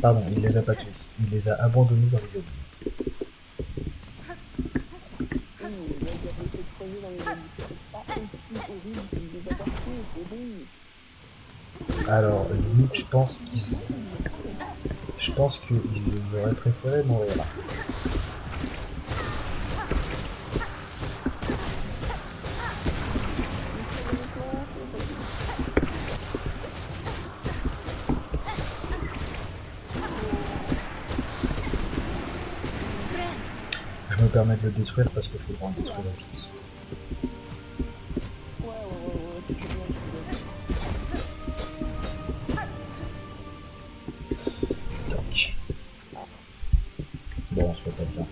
Pardon, il les a pas tués. Il les a abandonnés dans les abîmes. Oui, mais là, il a été creusé dans les abysses. C'est pas aussi horrible que les abortés, c'est bon. Alors, limite, je pense qu'ils auraient préféré mourir là. Je me permets de le détruire parce qu'il faudra le détruire vite. Ouais, tu peux bien. Donc. Bon, on se fait pas bien.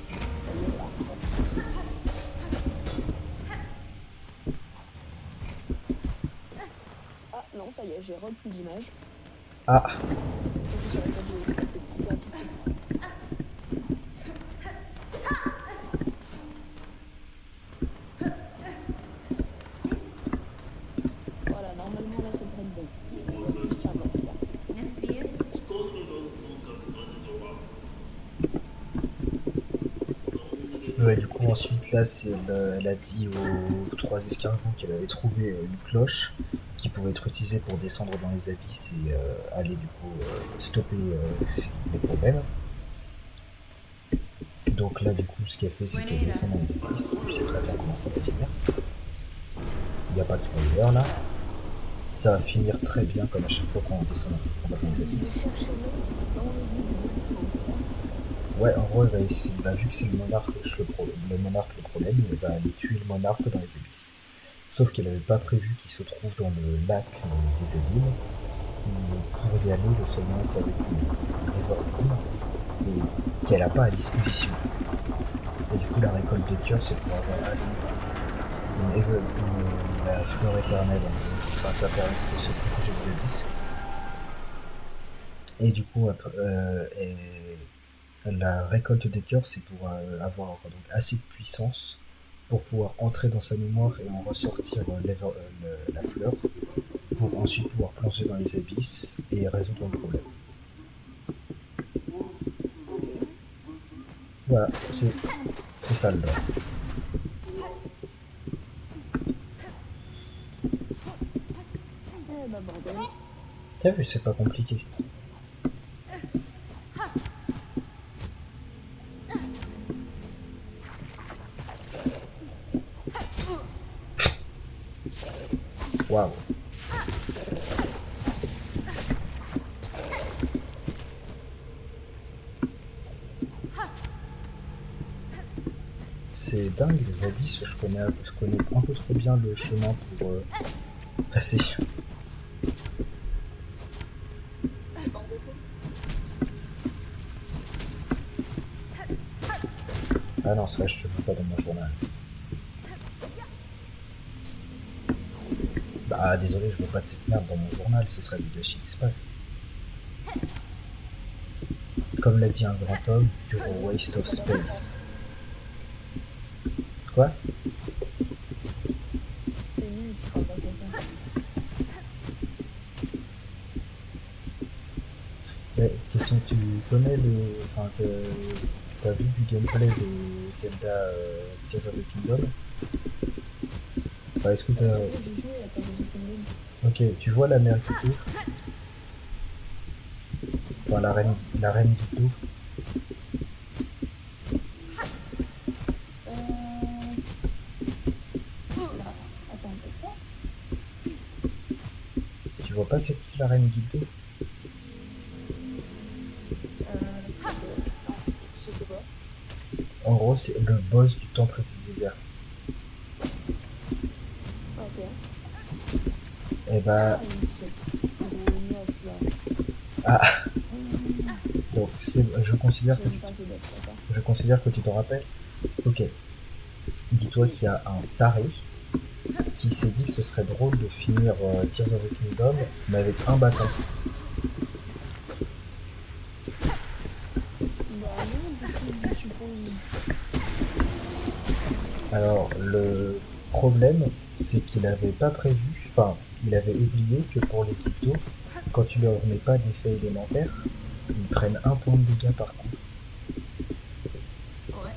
Ah non, ça y est, j'ai repris l'image. Ah, Voilà, normalement là c'est très bon. Ça va, là. Nesvir, ouais, du coup, ensuite, là, elle a dit aux 3 escargots qu'elle avait trouvé une cloche qui pouvait être utilisée pour descendre dans les abysses et aller, du coup, stopper les problèmes. Donc là, du coup, ce qu'elle fait, c'est qu'elle descend dans les abysses. Tu sais très bien comment ça va finir. il n'y a pas de spoiler là. Ça va finir très bien comme à chaque fois qu'on descend, qu'on va dans les abysses. Ouais, en gros, vu que c'est le monarque le problème, il va aller tuer le monarque dans les abysses. Sauf qu'elle n'avait pas prévu qu'il se trouve dans le lac des abîmes. Pour y aller, le seul moyen c'est avec une Everbloom et qu'elle n'a pas à disposition. Et du coup, la récolte de cœur, c'est pour avoir assez. La fleur éternelle, en gros. Enfin, ça permet de se protéger des abysses. Et du coup, la récolte des cœurs, c'est pour avoir donc assez de puissance pour pouvoir entrer dans sa mémoire et en ressortir la fleur, pour ensuite pouvoir plonger dans les abysses et résoudre le problème. Voilà, c'est ça le lore. Eh bah bordel. T'as vu, c'est pas compliqué. Waouh. C'est dingue les abysses, je connais un peu trop bien le chemin pour passer. Ah non, c'est vrai, je te veux pas dans mon journal. Bah désolé, je veux pas de cette merde dans mon journal, ce serait du gâchis d'espace. Comme l'a dit un grand homme, you're a waste of space. Quoi? C'est nul, tu seras pas content. Question, tu connais le... Enfin, t'as vu du gameplay de Zelda Tears of the Kingdom? Enfin, est-ce que t'as... J'ai joué à Tears of the Kingdom. Ok, tu vois la mère Guido? Enfin, la reine Guido. Là. Attends, pourquoi? Tu vois pas c'est qui la reine Guido? Je sais pas. En gros, c'est le boss du temple du désert. Ok. Et bah... C'est gros nuage là. Ah, donc je considère que J'aime pas ce boss, d'accord. je considère que tu t'en rappelles. Ok. Dis-toi qu'il y a un taré qui s'est dit que ce serait drôle de finir Tears of the Kingdom, mais avec un bâton. Bah non, du coup, je suppose. Alors, le problème, c'est qu'il avait pas prévu, enfin, il avait oublié que pour l'équipe d'eau, quand tu leur mets pas d'effet élémentaire, ils prennent un point de dégâts par coup. Ouais.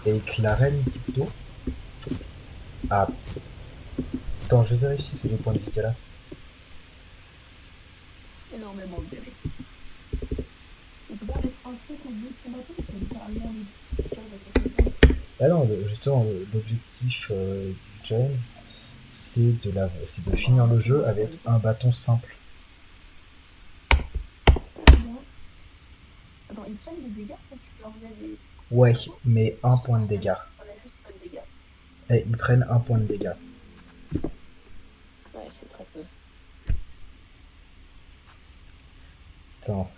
Et que la reine d'équipe d'eau a... Attends, je vais vérifier c'est les points de vie qu'elle a. Énormément de bébés. Tu peux pas mettre un truc au bout de ton bateau, c'est littéralement le tir de ton bateau. Ah non, justement, l'objectif du challenge, c'est de finir le jeu avec un bâton simple. Attends, ils prennent des dégâts quand tu leur mets des. Ouais, mais un point de dégâts. On a juste pas de dégâts. Et ils prennent un point de dégâts. Ouais, c'est très peu. Attends.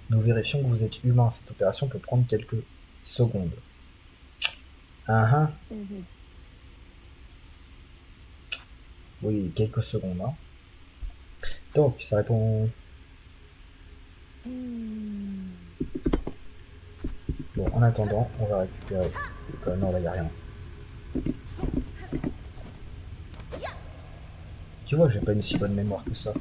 Nous vérifions que vous êtes humain. Cette opération peut prendre quelques secondes. Ah ah. Oui, quelques secondes. Hein. Donc, ça répond... Bon, en attendant, on va récupérer... non, là, il n'y a rien. Tu vois, j'ai pas une si bonne mémoire que ça.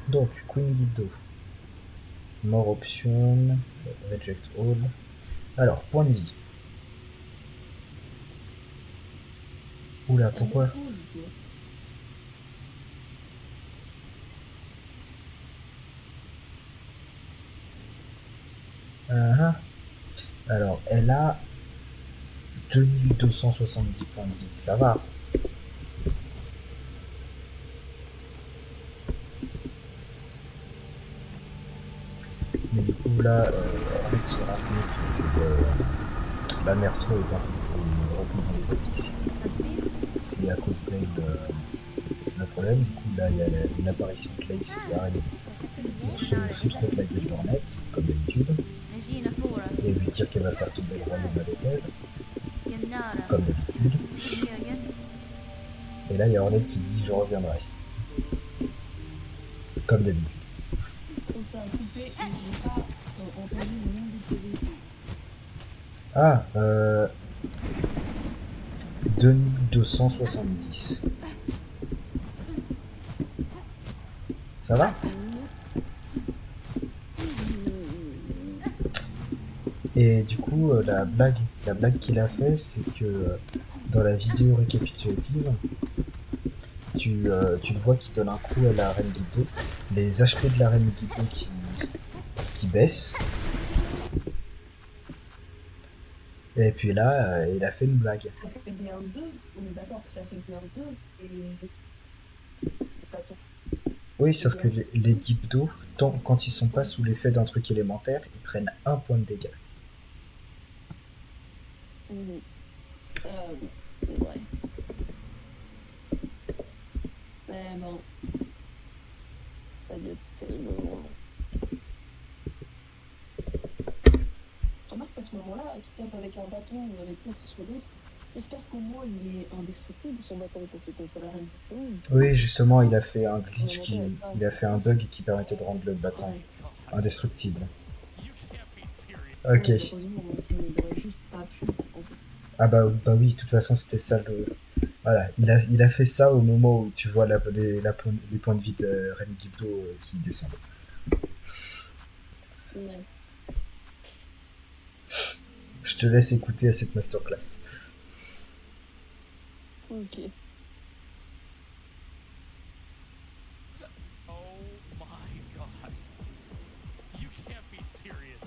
Donc, Queen Guido. More option. Reject all. Alors, point de vie. Oula, pourquoi? Uh-huh. Alors, elle a 2270 points de vie, ça va. Mais du coup, là, Hornet se rend compte que la Merceau est retenue dans les abysses. C'est à cause d'elle le problème. Du coup, là, il y a une apparition de Lace qui arrive pour se foutre de la gueule d'Hornet, comme d'habitude, Regina Fora. et lui dire qu'elle va faire tomber le royaume avec elle, Gennara. comme d'habitude. Miriam. Et là, il y a Hornet qui dit je reviendrai, comme d'habitude. Donc ça a coupé et j'ai pas entendu le nom du TV. Ah, 2270. Ça va? Et du coup, la blague qu'il a fait, c'est que dans la vidéo récapitulative, tu le vois qui donne un coup à la reine Guido, les HP de la reine Guido qui baissent. Et puis là, il a fait une blague. Ça fait bien 2, on est d'accord que ça fait bien 2 et... Attends. Oui, sauf que les Guido, quand ils sont pas sous l'effet d'un truc élémentaire, ils prennent 1 point de dégâts. C'est vrai. Mais bon. Ça doit être tellement... Remarque qu'à ce moment-là, qui tape avec un bâton ou avec quoi que ce soit d'autre, j'espère qu'au moins il est indestructible son bâton parce que contre la reine Victorine. Oui, justement, il a fait un glitch il a fait un bug qui permettait de rendre le bâton Ouais. indestructible. Ok. Heureusement, sinon il aurait juste pas pu. En fait. Ah bah oui, de toute façon, c'était ça le... Voilà, il a fait ça au moment où tu vois les points de vie de Reine Guido qui descendent. Ouais. Je te laisse écouter à cette masterclass. Ok. Oh my god. You can't be serious.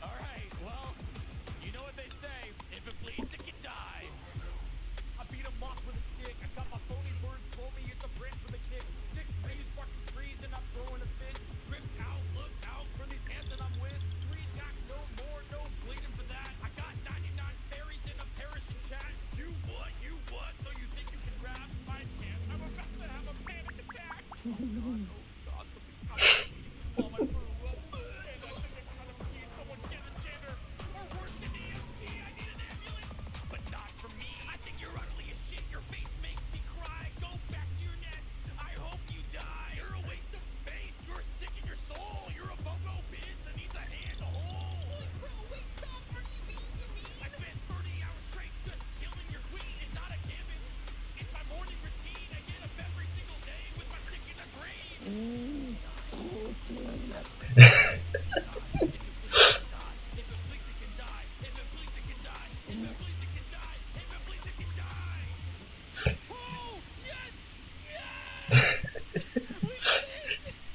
Alright, well, you know what they say. If it bleeds, it can die. I beat him off with a stick. I got my phony birds for me. It's a branch with a kick. 6 trees, barking trees, and I'm throwing a fit. Gripped out, look out for these hands that I'm with. 3 got no more, no bleeding for that. I got 99 fairies in a perishing chat. You what? You what? So you think you can grab my hand? I'm about to have a panic attack. Oh god, something's happening. While my crew up, and I think I kind of need someone get a janitor. Or worse, an EMT. I need an ambulance. But not for me. I think you're utterly a shit. Your face makes me cry. Go back to your nest. I hope you die. You're a waste of space. You're sick in your soul. You're a bungo bitch that needs a hand to hold. Holy crow, wait, stop. Are you being too mean? I spent 30 hours straight just killing your queen. It's not a gimmick. It's my morning routine. I get up every single day with my stick in a grave.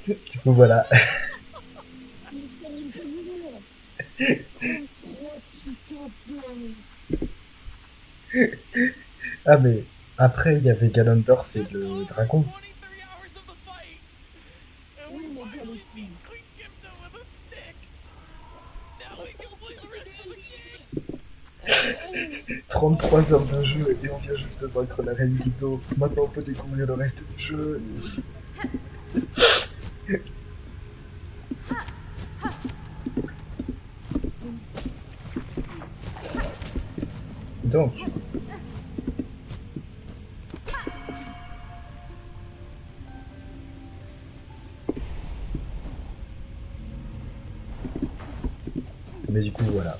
Du coup, voilà. Ah, mais après, il y avait Ganondorf et le dragon. Oui, mais bien les filles. 33 heures de jeu et on vient juste de vaincre la reine Guido. Maintenant, on peut découvrir le reste du jeu. Donc, mais du coup, voilà.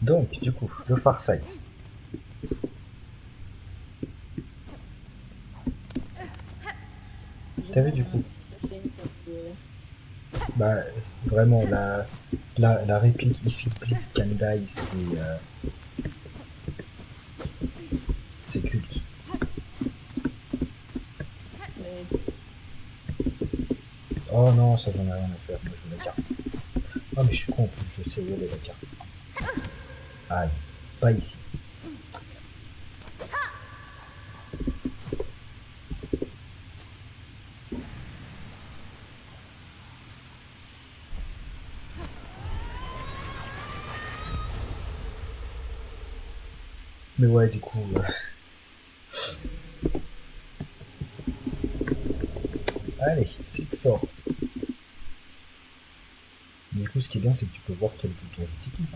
Donc, du coup, le Farsight. T'as vu, du coup? Bah, vraiment, la réplique If it bleeds can die, c'est culte. Oh non, ça j'en ai rien à faire, moi je veux la carte. Ah mais je suis con en plus, je sais où elle est la carte. Aïe, pas ici. Mais ouais, du coup... Allez, c'est le sort. Du coup, ce qui est bien, c'est que tu peux voir quel bouton j'utilise.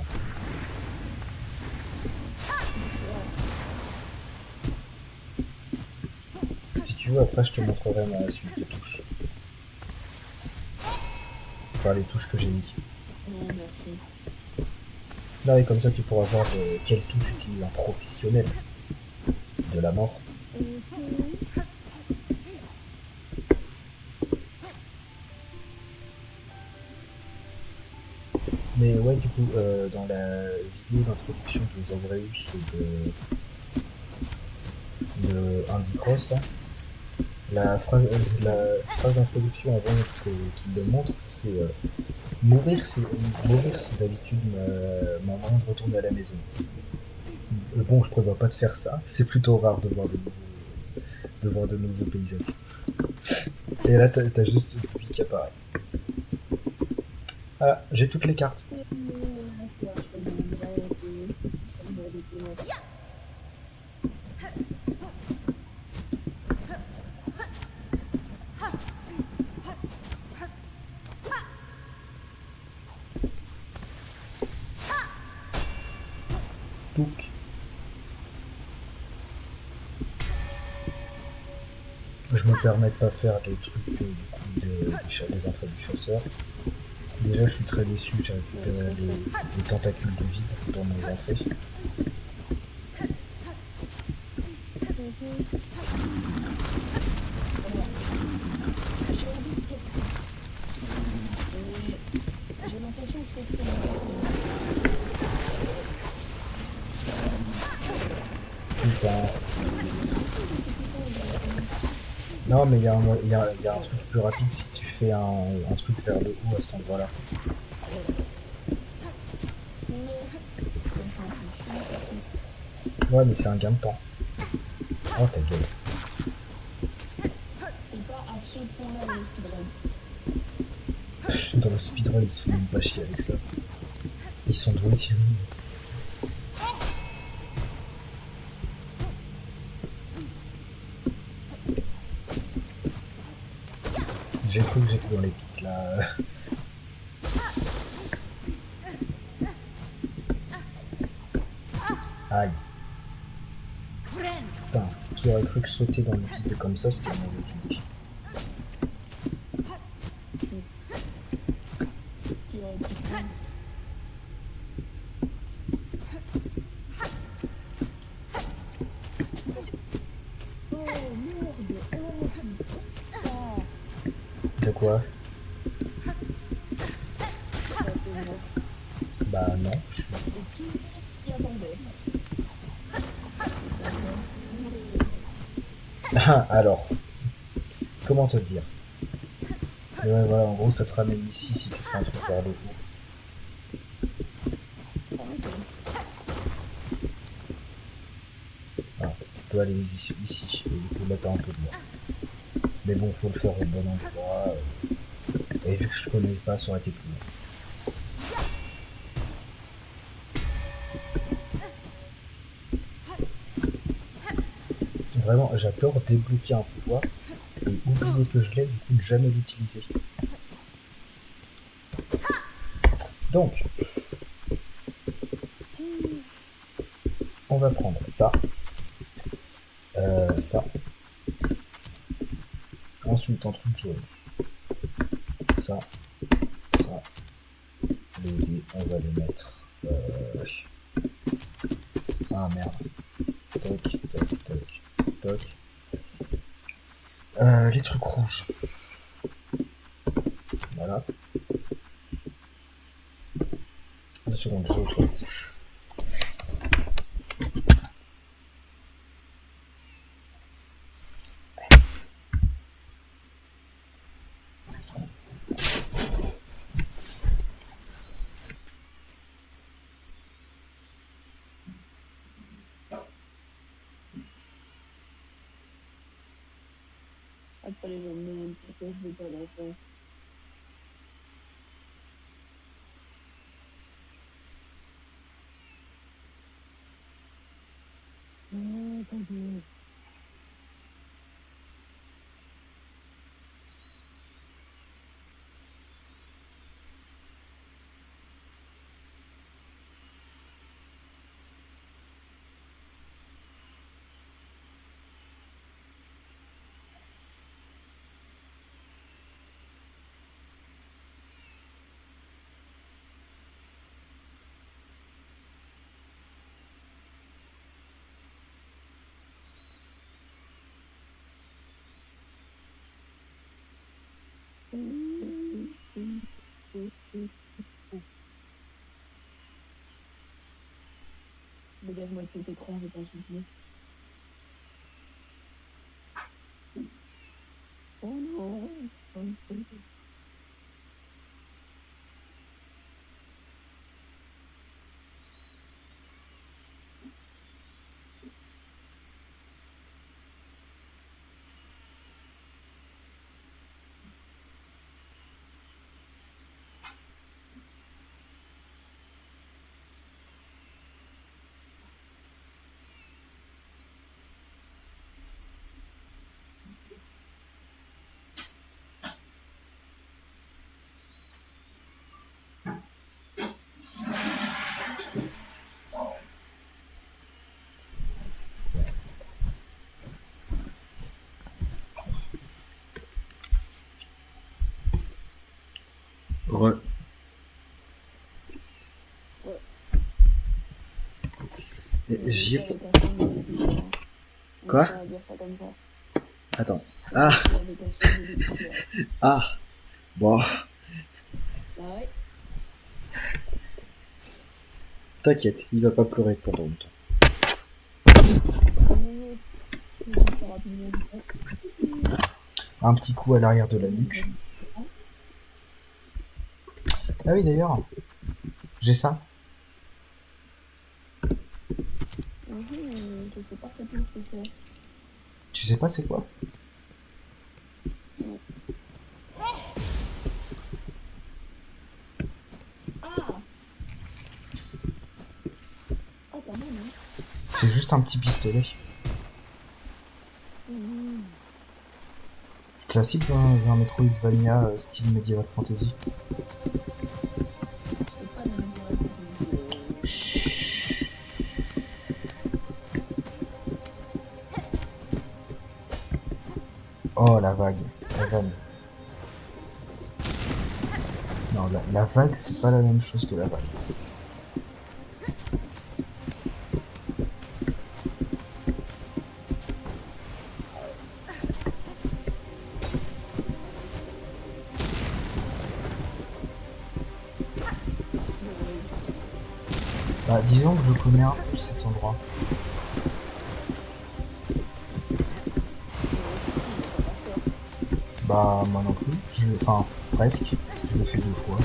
Si tu veux, après, je te montrerai ma suite de touches. Enfin, les touches que j'ai mis. Non, merci. Là, et comme ça, tu pourras voir quelle touche utilise un professionnel de la mort. Mais ouais, du coup, dans la vidéo d'introduction de Zagreus de Andy Cross, là, la phrase d'introduction avant qu'il le montre, c'est mourir, c'est d'habitude mon moyen de retourner à la maison. Bon, je prévois pas de faire ça, c'est plutôt rare de voir de nouveaux paysages. Et là, t'as juste lui qui apparaît. Voilà, j'ai toutes les cartes. Touc. Je me permets de pas faire des trucs du coup des entrées du chasseur. Déjà, je suis très déçu, j'ai récupéré les tentacules du vide dans mes entrées. J'ai l'impression que c'est Putain. Non, mais il y a un truc plus rapide si tu fais un truc vers le haut à cet endroit-là. Ouais, mais c'est un gain de temps. Oh, ta gueule. c'est pas à ce point-là dans le speedrun. Pff, dans le speedrun, ils se font même pas chier avec ça. Ils sont doués. J'ai cru que j'étais dans les pics là. Aïe. Putain, qui aurait cru que sauter dans le vide comme ça, c'était une mauvaise idée. Qui aurait pu faire. Oh merde! Oh putain! De quoi? Ça fait moi. Bah non, je suis... Et qui s'y attendait? Ah, alors, comment te dire? Ouais, voilà, en gros, ça te ramène ici si tu fais un truc vers le haut. Ah, tu peux aller ici, et du coup, là, t'as un peu de moi. Mais bon, faut le faire au bon endroit. Et vu que je connais pas, ça aurait été plus long. Vraiment, j'adore débloquer un pouvoir et oublier que je l'ai, du coup ne jamais l'utiliser. Donc, on va prendre ça, ça, ensuite un truc jaune, ça, les dés, on va les mettre, ah merde, toc, toc, toc, toc, les trucs rouges, voilà, 2 secondes, je vais aux toilettes. pas les gens même, pourquoi je veux pas la faire. Non, pas bien. Dégage-moi de cet écran, je t'en supplie. Oh non. Re. J'y ai... Quoi? On va dire ça comme ça. Attends. Ah, Avec un son de l'histoire. ah. Bon, Ah ouais. t'inquiète, il va pas pleurer pour longtemps. Un petit coup à l'arrière de la nuque. Ah oui, d'ailleurs, j'ai ça. Je sais parfaitement ce que c'est. Tu sais pas c'est quoi? Ah, quand même, hein. C'est juste un petit pistolet. Classique dans un Metroidvania style Medieval Fantasy. C'est pas dans le bureau. Chut. Oh la vague, la vanne. Non, la vague c'est pas la même chose que la vague. Bah, disons que je connais un peu cet endroit. Bah, moi non plus. Enfin, presque. Je l'ai fait 2 fois.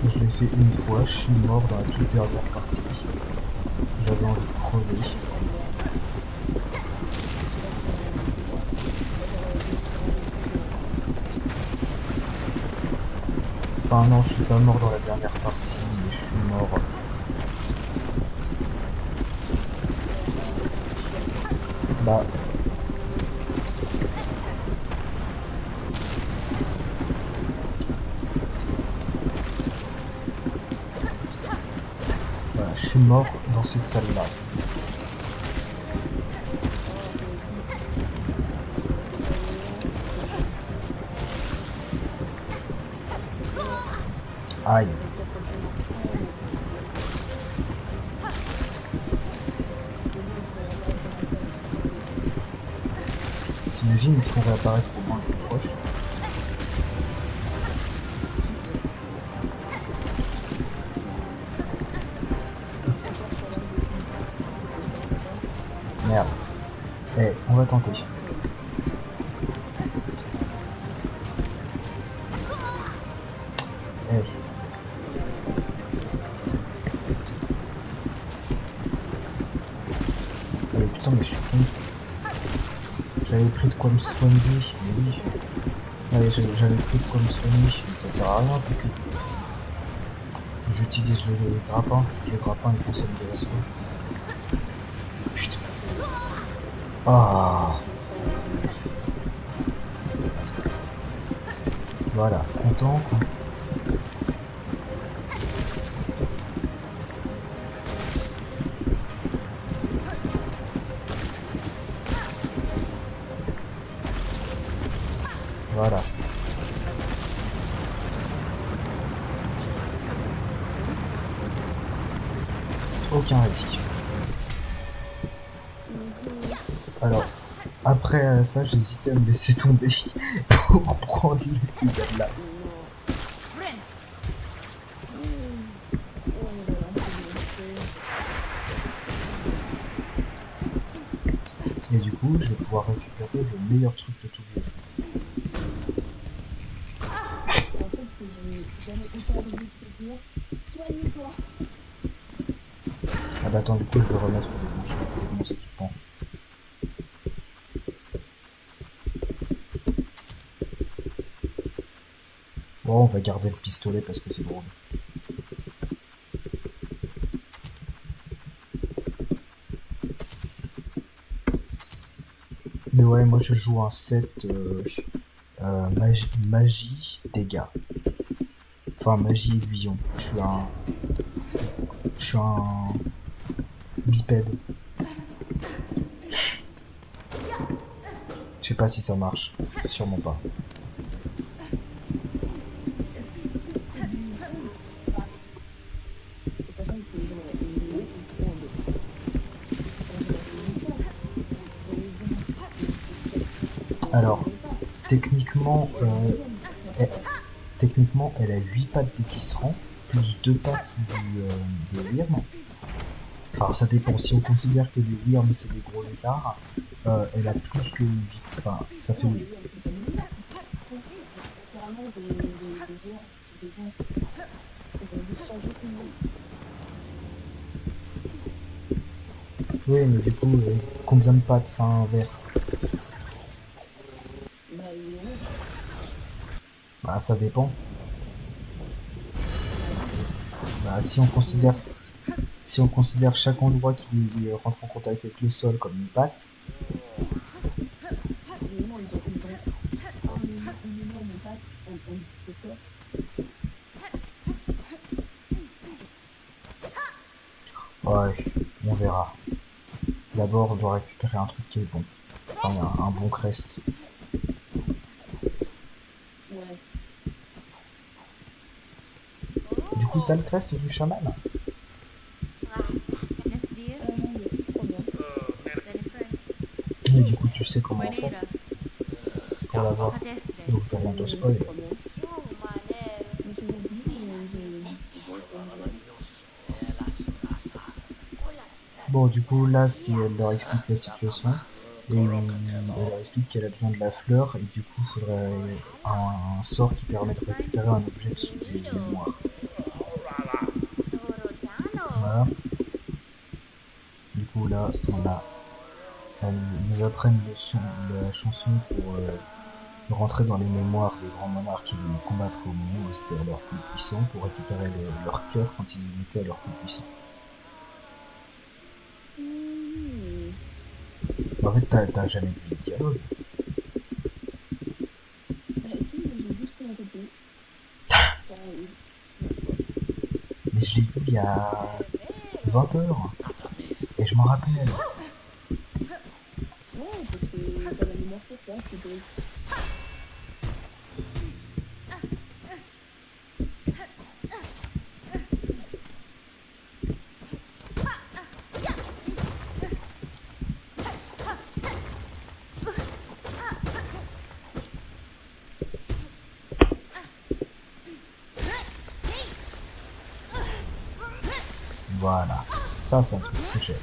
Je l'ai fait une fois, je suis mort dans la toute dernière partie. J'avais envie de crever. Enfin non, je suis pas mort dans la dernière partie, mais je suis mort. Bah... Voilà, je suis mort dans cette salle-là. Aïe. T'imagines, ils font réapparaître au moins plus proche. Merde. Eh, on va tenter. Eh. je suis con. J'avais pris de quoi me soigner, mais oui. Ouais, j'avais pris de quoi me soigner, mais ça sert à rien vu que j'utilise le grappin. Le grappin il consomme de la soie. Putain. Ah. Voilà, content quoi. Voilà. Aucun risque. Alors, après ça, j'ai hésité à me laisser tomber pour prendre les dégâts de là. Brent, Et du coup, je vais pouvoir récupérer le meilleur truc de tout le jeu. En fait, que j'ai jamais autant envie de te dire, soigne-toi. Ah bah attends, du coup, je vais remettre des bons équipements. Bon, on va garder le pistolet parce que c'est drôle. Mais ouais, moi je joue un set magie, dégâts. Enfin, magie aiguillon. Je suis un bipède. Je sais pas si ça marche. Sûrement pas. Est-ce que c'est du pat? Sachant que genre, les mecs, ils font Alors, techniquement, techniquement, elle a 8 pattes d'équisserand, plus 2 pattes de wyrm. Enfin, ça dépend. Si on considère que les wyrms c'est des gros lézards, elle a plus que 8. Enfin, ça fait 8. Oui, mais du coup, combien de pattes ça a un ver? Bah, ça dépend. Bah, si on considère chaque endroit qui rentre en contact avec le sol comme une patte, ouais, on verra. D'abord, on doit récupérer un truc qui est bon. Enfin, un bon crest. Du coup, t'as le crest du chaman? Nesvir, Benefred, Et du coup, tu sais comment faire Wenera, pour l'avoir. Hadestre, Donc, je vais rien te spoil. Bon, du coup, là, si elle leur explique la situation, et elle leur explique qu'elle a besoin de la fleur, et du coup, il faudrait un sort qui permet de récupérer un objet des mémoires. Voilà. Du coup, là, elles nous apprennent la chanson pour rentrer dans les mémoires des grands monarques qui venaient combattre au moment où ils étaient à leur plus puissant, pour récupérer leur cœur quand ils étaient à leur plus puissant. En fait, t'as jamais vu les dialogues. Mais je l'ai vu il y a 20 heures. Et je m'en rappelle. Voilà. Ça, c'est un truc que j'aime.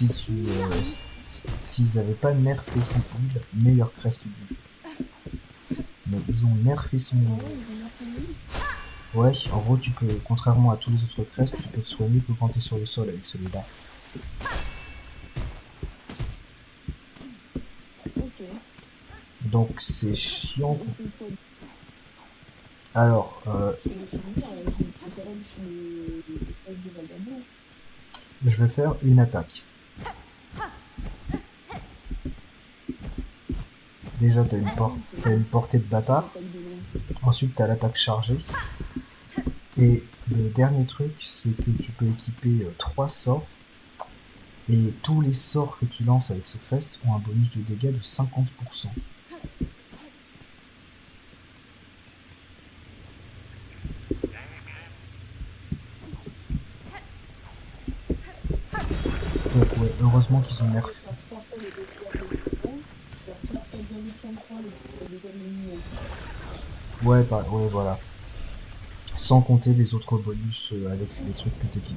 si tu s'ils avaient pas nerfé son heal, meilleur crest du jeu. Mais ils ont nerfé son Ah heal. ouais, ils ont marqué lui. Ouais, en gros, tu peux, contrairement à tous les autres crests, tu peux te soigner que quand t'es sur le sol avec celui-là. Ok. Donc c'est chiant. Donc, il faut Alors, c'est le souvenir, je me préparais sur les phases de vagabond. je vais faire une attaque. Déjà, t'as une portée de bâtard. Attaque de loin. Ensuite, t'as l'attaque chargée. Et le dernier truc, c'est que tu peux équiper 3 sorts. Et tous les sorts que tu lances avec ce crest ont un bonus de dégâts de 50%. Donc ouais, heureusement qu'ils ont nerfé. Faire 3 fois les dégâts de loin. Faire 4,53 les dégâts de lumière. Ouais, bah, ouais, voilà. Sans compter les autres bonus avec les trucs que t'équipes.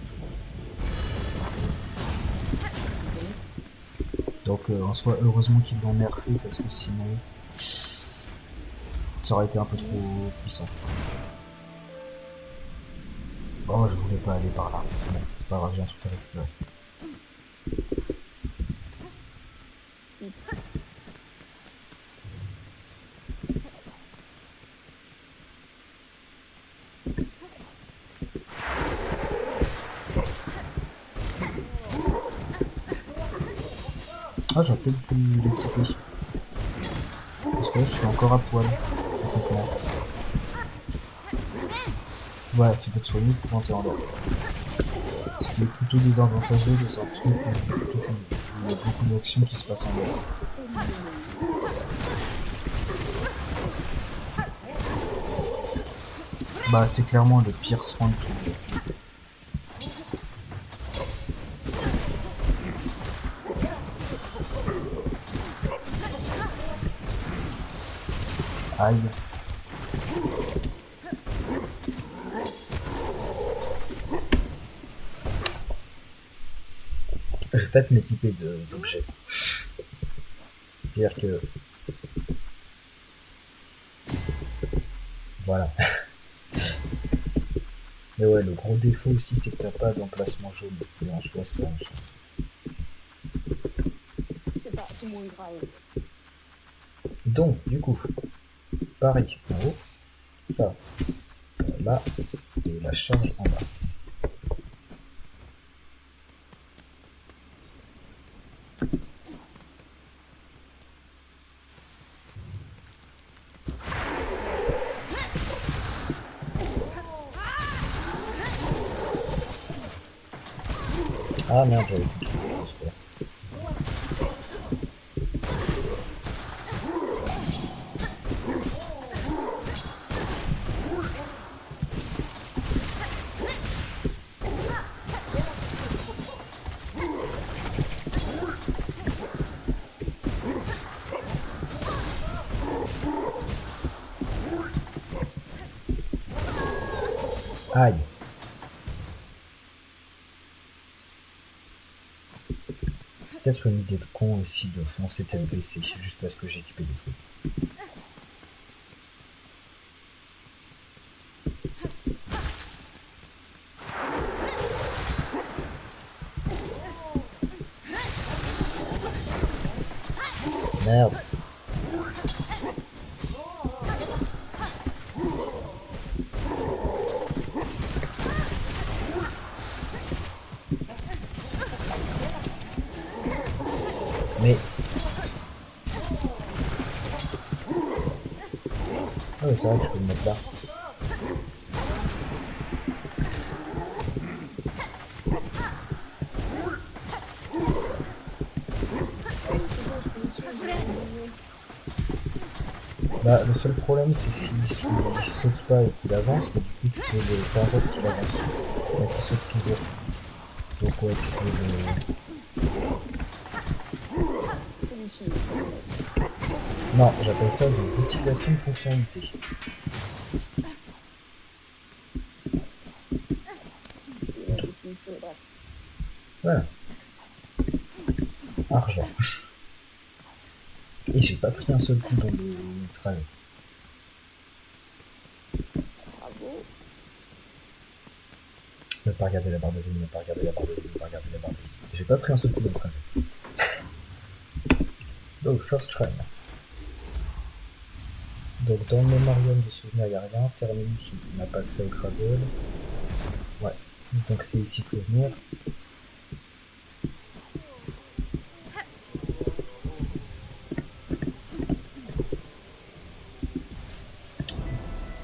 Donc en soi, heureusement qu'ils l'ont nerfé parce que sinon, ça aurait été un peu trop puissant. Oh, je voulais pas aller par là. Bon, c'est pas grave, j'ai un truc à récupérer. Ah, j'aurais peut-être pu l'équiper. Parce que là, je suis encore à poil. Techniquement. Voilà, tu peux te soigner quand t'es en l'air. Ce qui est plutôt désavantageux dans un truc où il y a beaucoup d'actions qui se passent en l'air. Bah, c'est clairement le pire soin de tout. Aïe. Je vais peut-être m'équiper d'objets. C'est-à-dire que... Voilà. Mais ouais, le gros défaut aussi, c'est que t'as pas d'emplacement jaune. Et en soi, ça... C'est pas, c'est moins grave. Donc, du coup, pareil, en haut, ça, là, et la charge en bas. Ah merde, j'avais plus de choses. Aïe. Peut-être une idée de con ici de foncer tête baissée, juste parce que j'ai équipé des trucs. Merde. Mais... Ah ouais, c'est vrai que je peux le mettre là. Bah, le seul problème, c'est s'il saute pas et qu'il avance, mais du coup, tu peux le faire en sorte qu'il avance. Enfin, qu'il saute toujours. Donc, ouais, tu peux le... Celui-ci. Non, j'appelle ça de l'utilisation de fonctionnalité. Voilà. argent. Et j'ai pas pris un seul coup dans le trajet. Bravo. Ne pas regarder la barre de vie, ne pas regarder la barre de vie, ne pas regarder la barre de vie. J'ai pas pris un seul coup dans le trajet. Donc, first try. Donc, dans le mémorium de souvenirs, il n'y a rien. Terminus, on n'a pas accès au cradle. Ouais. Donc, c'est ici qu'il faut venir.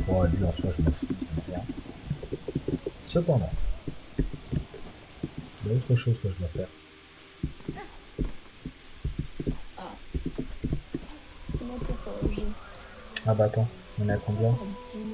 Bon, lui en soi, je m'en fous, j'aime bien. Cependant, il y a autre chose que je dois faire. Ah. Je m'interroge. Ah bah attends, on est à combien? 10 000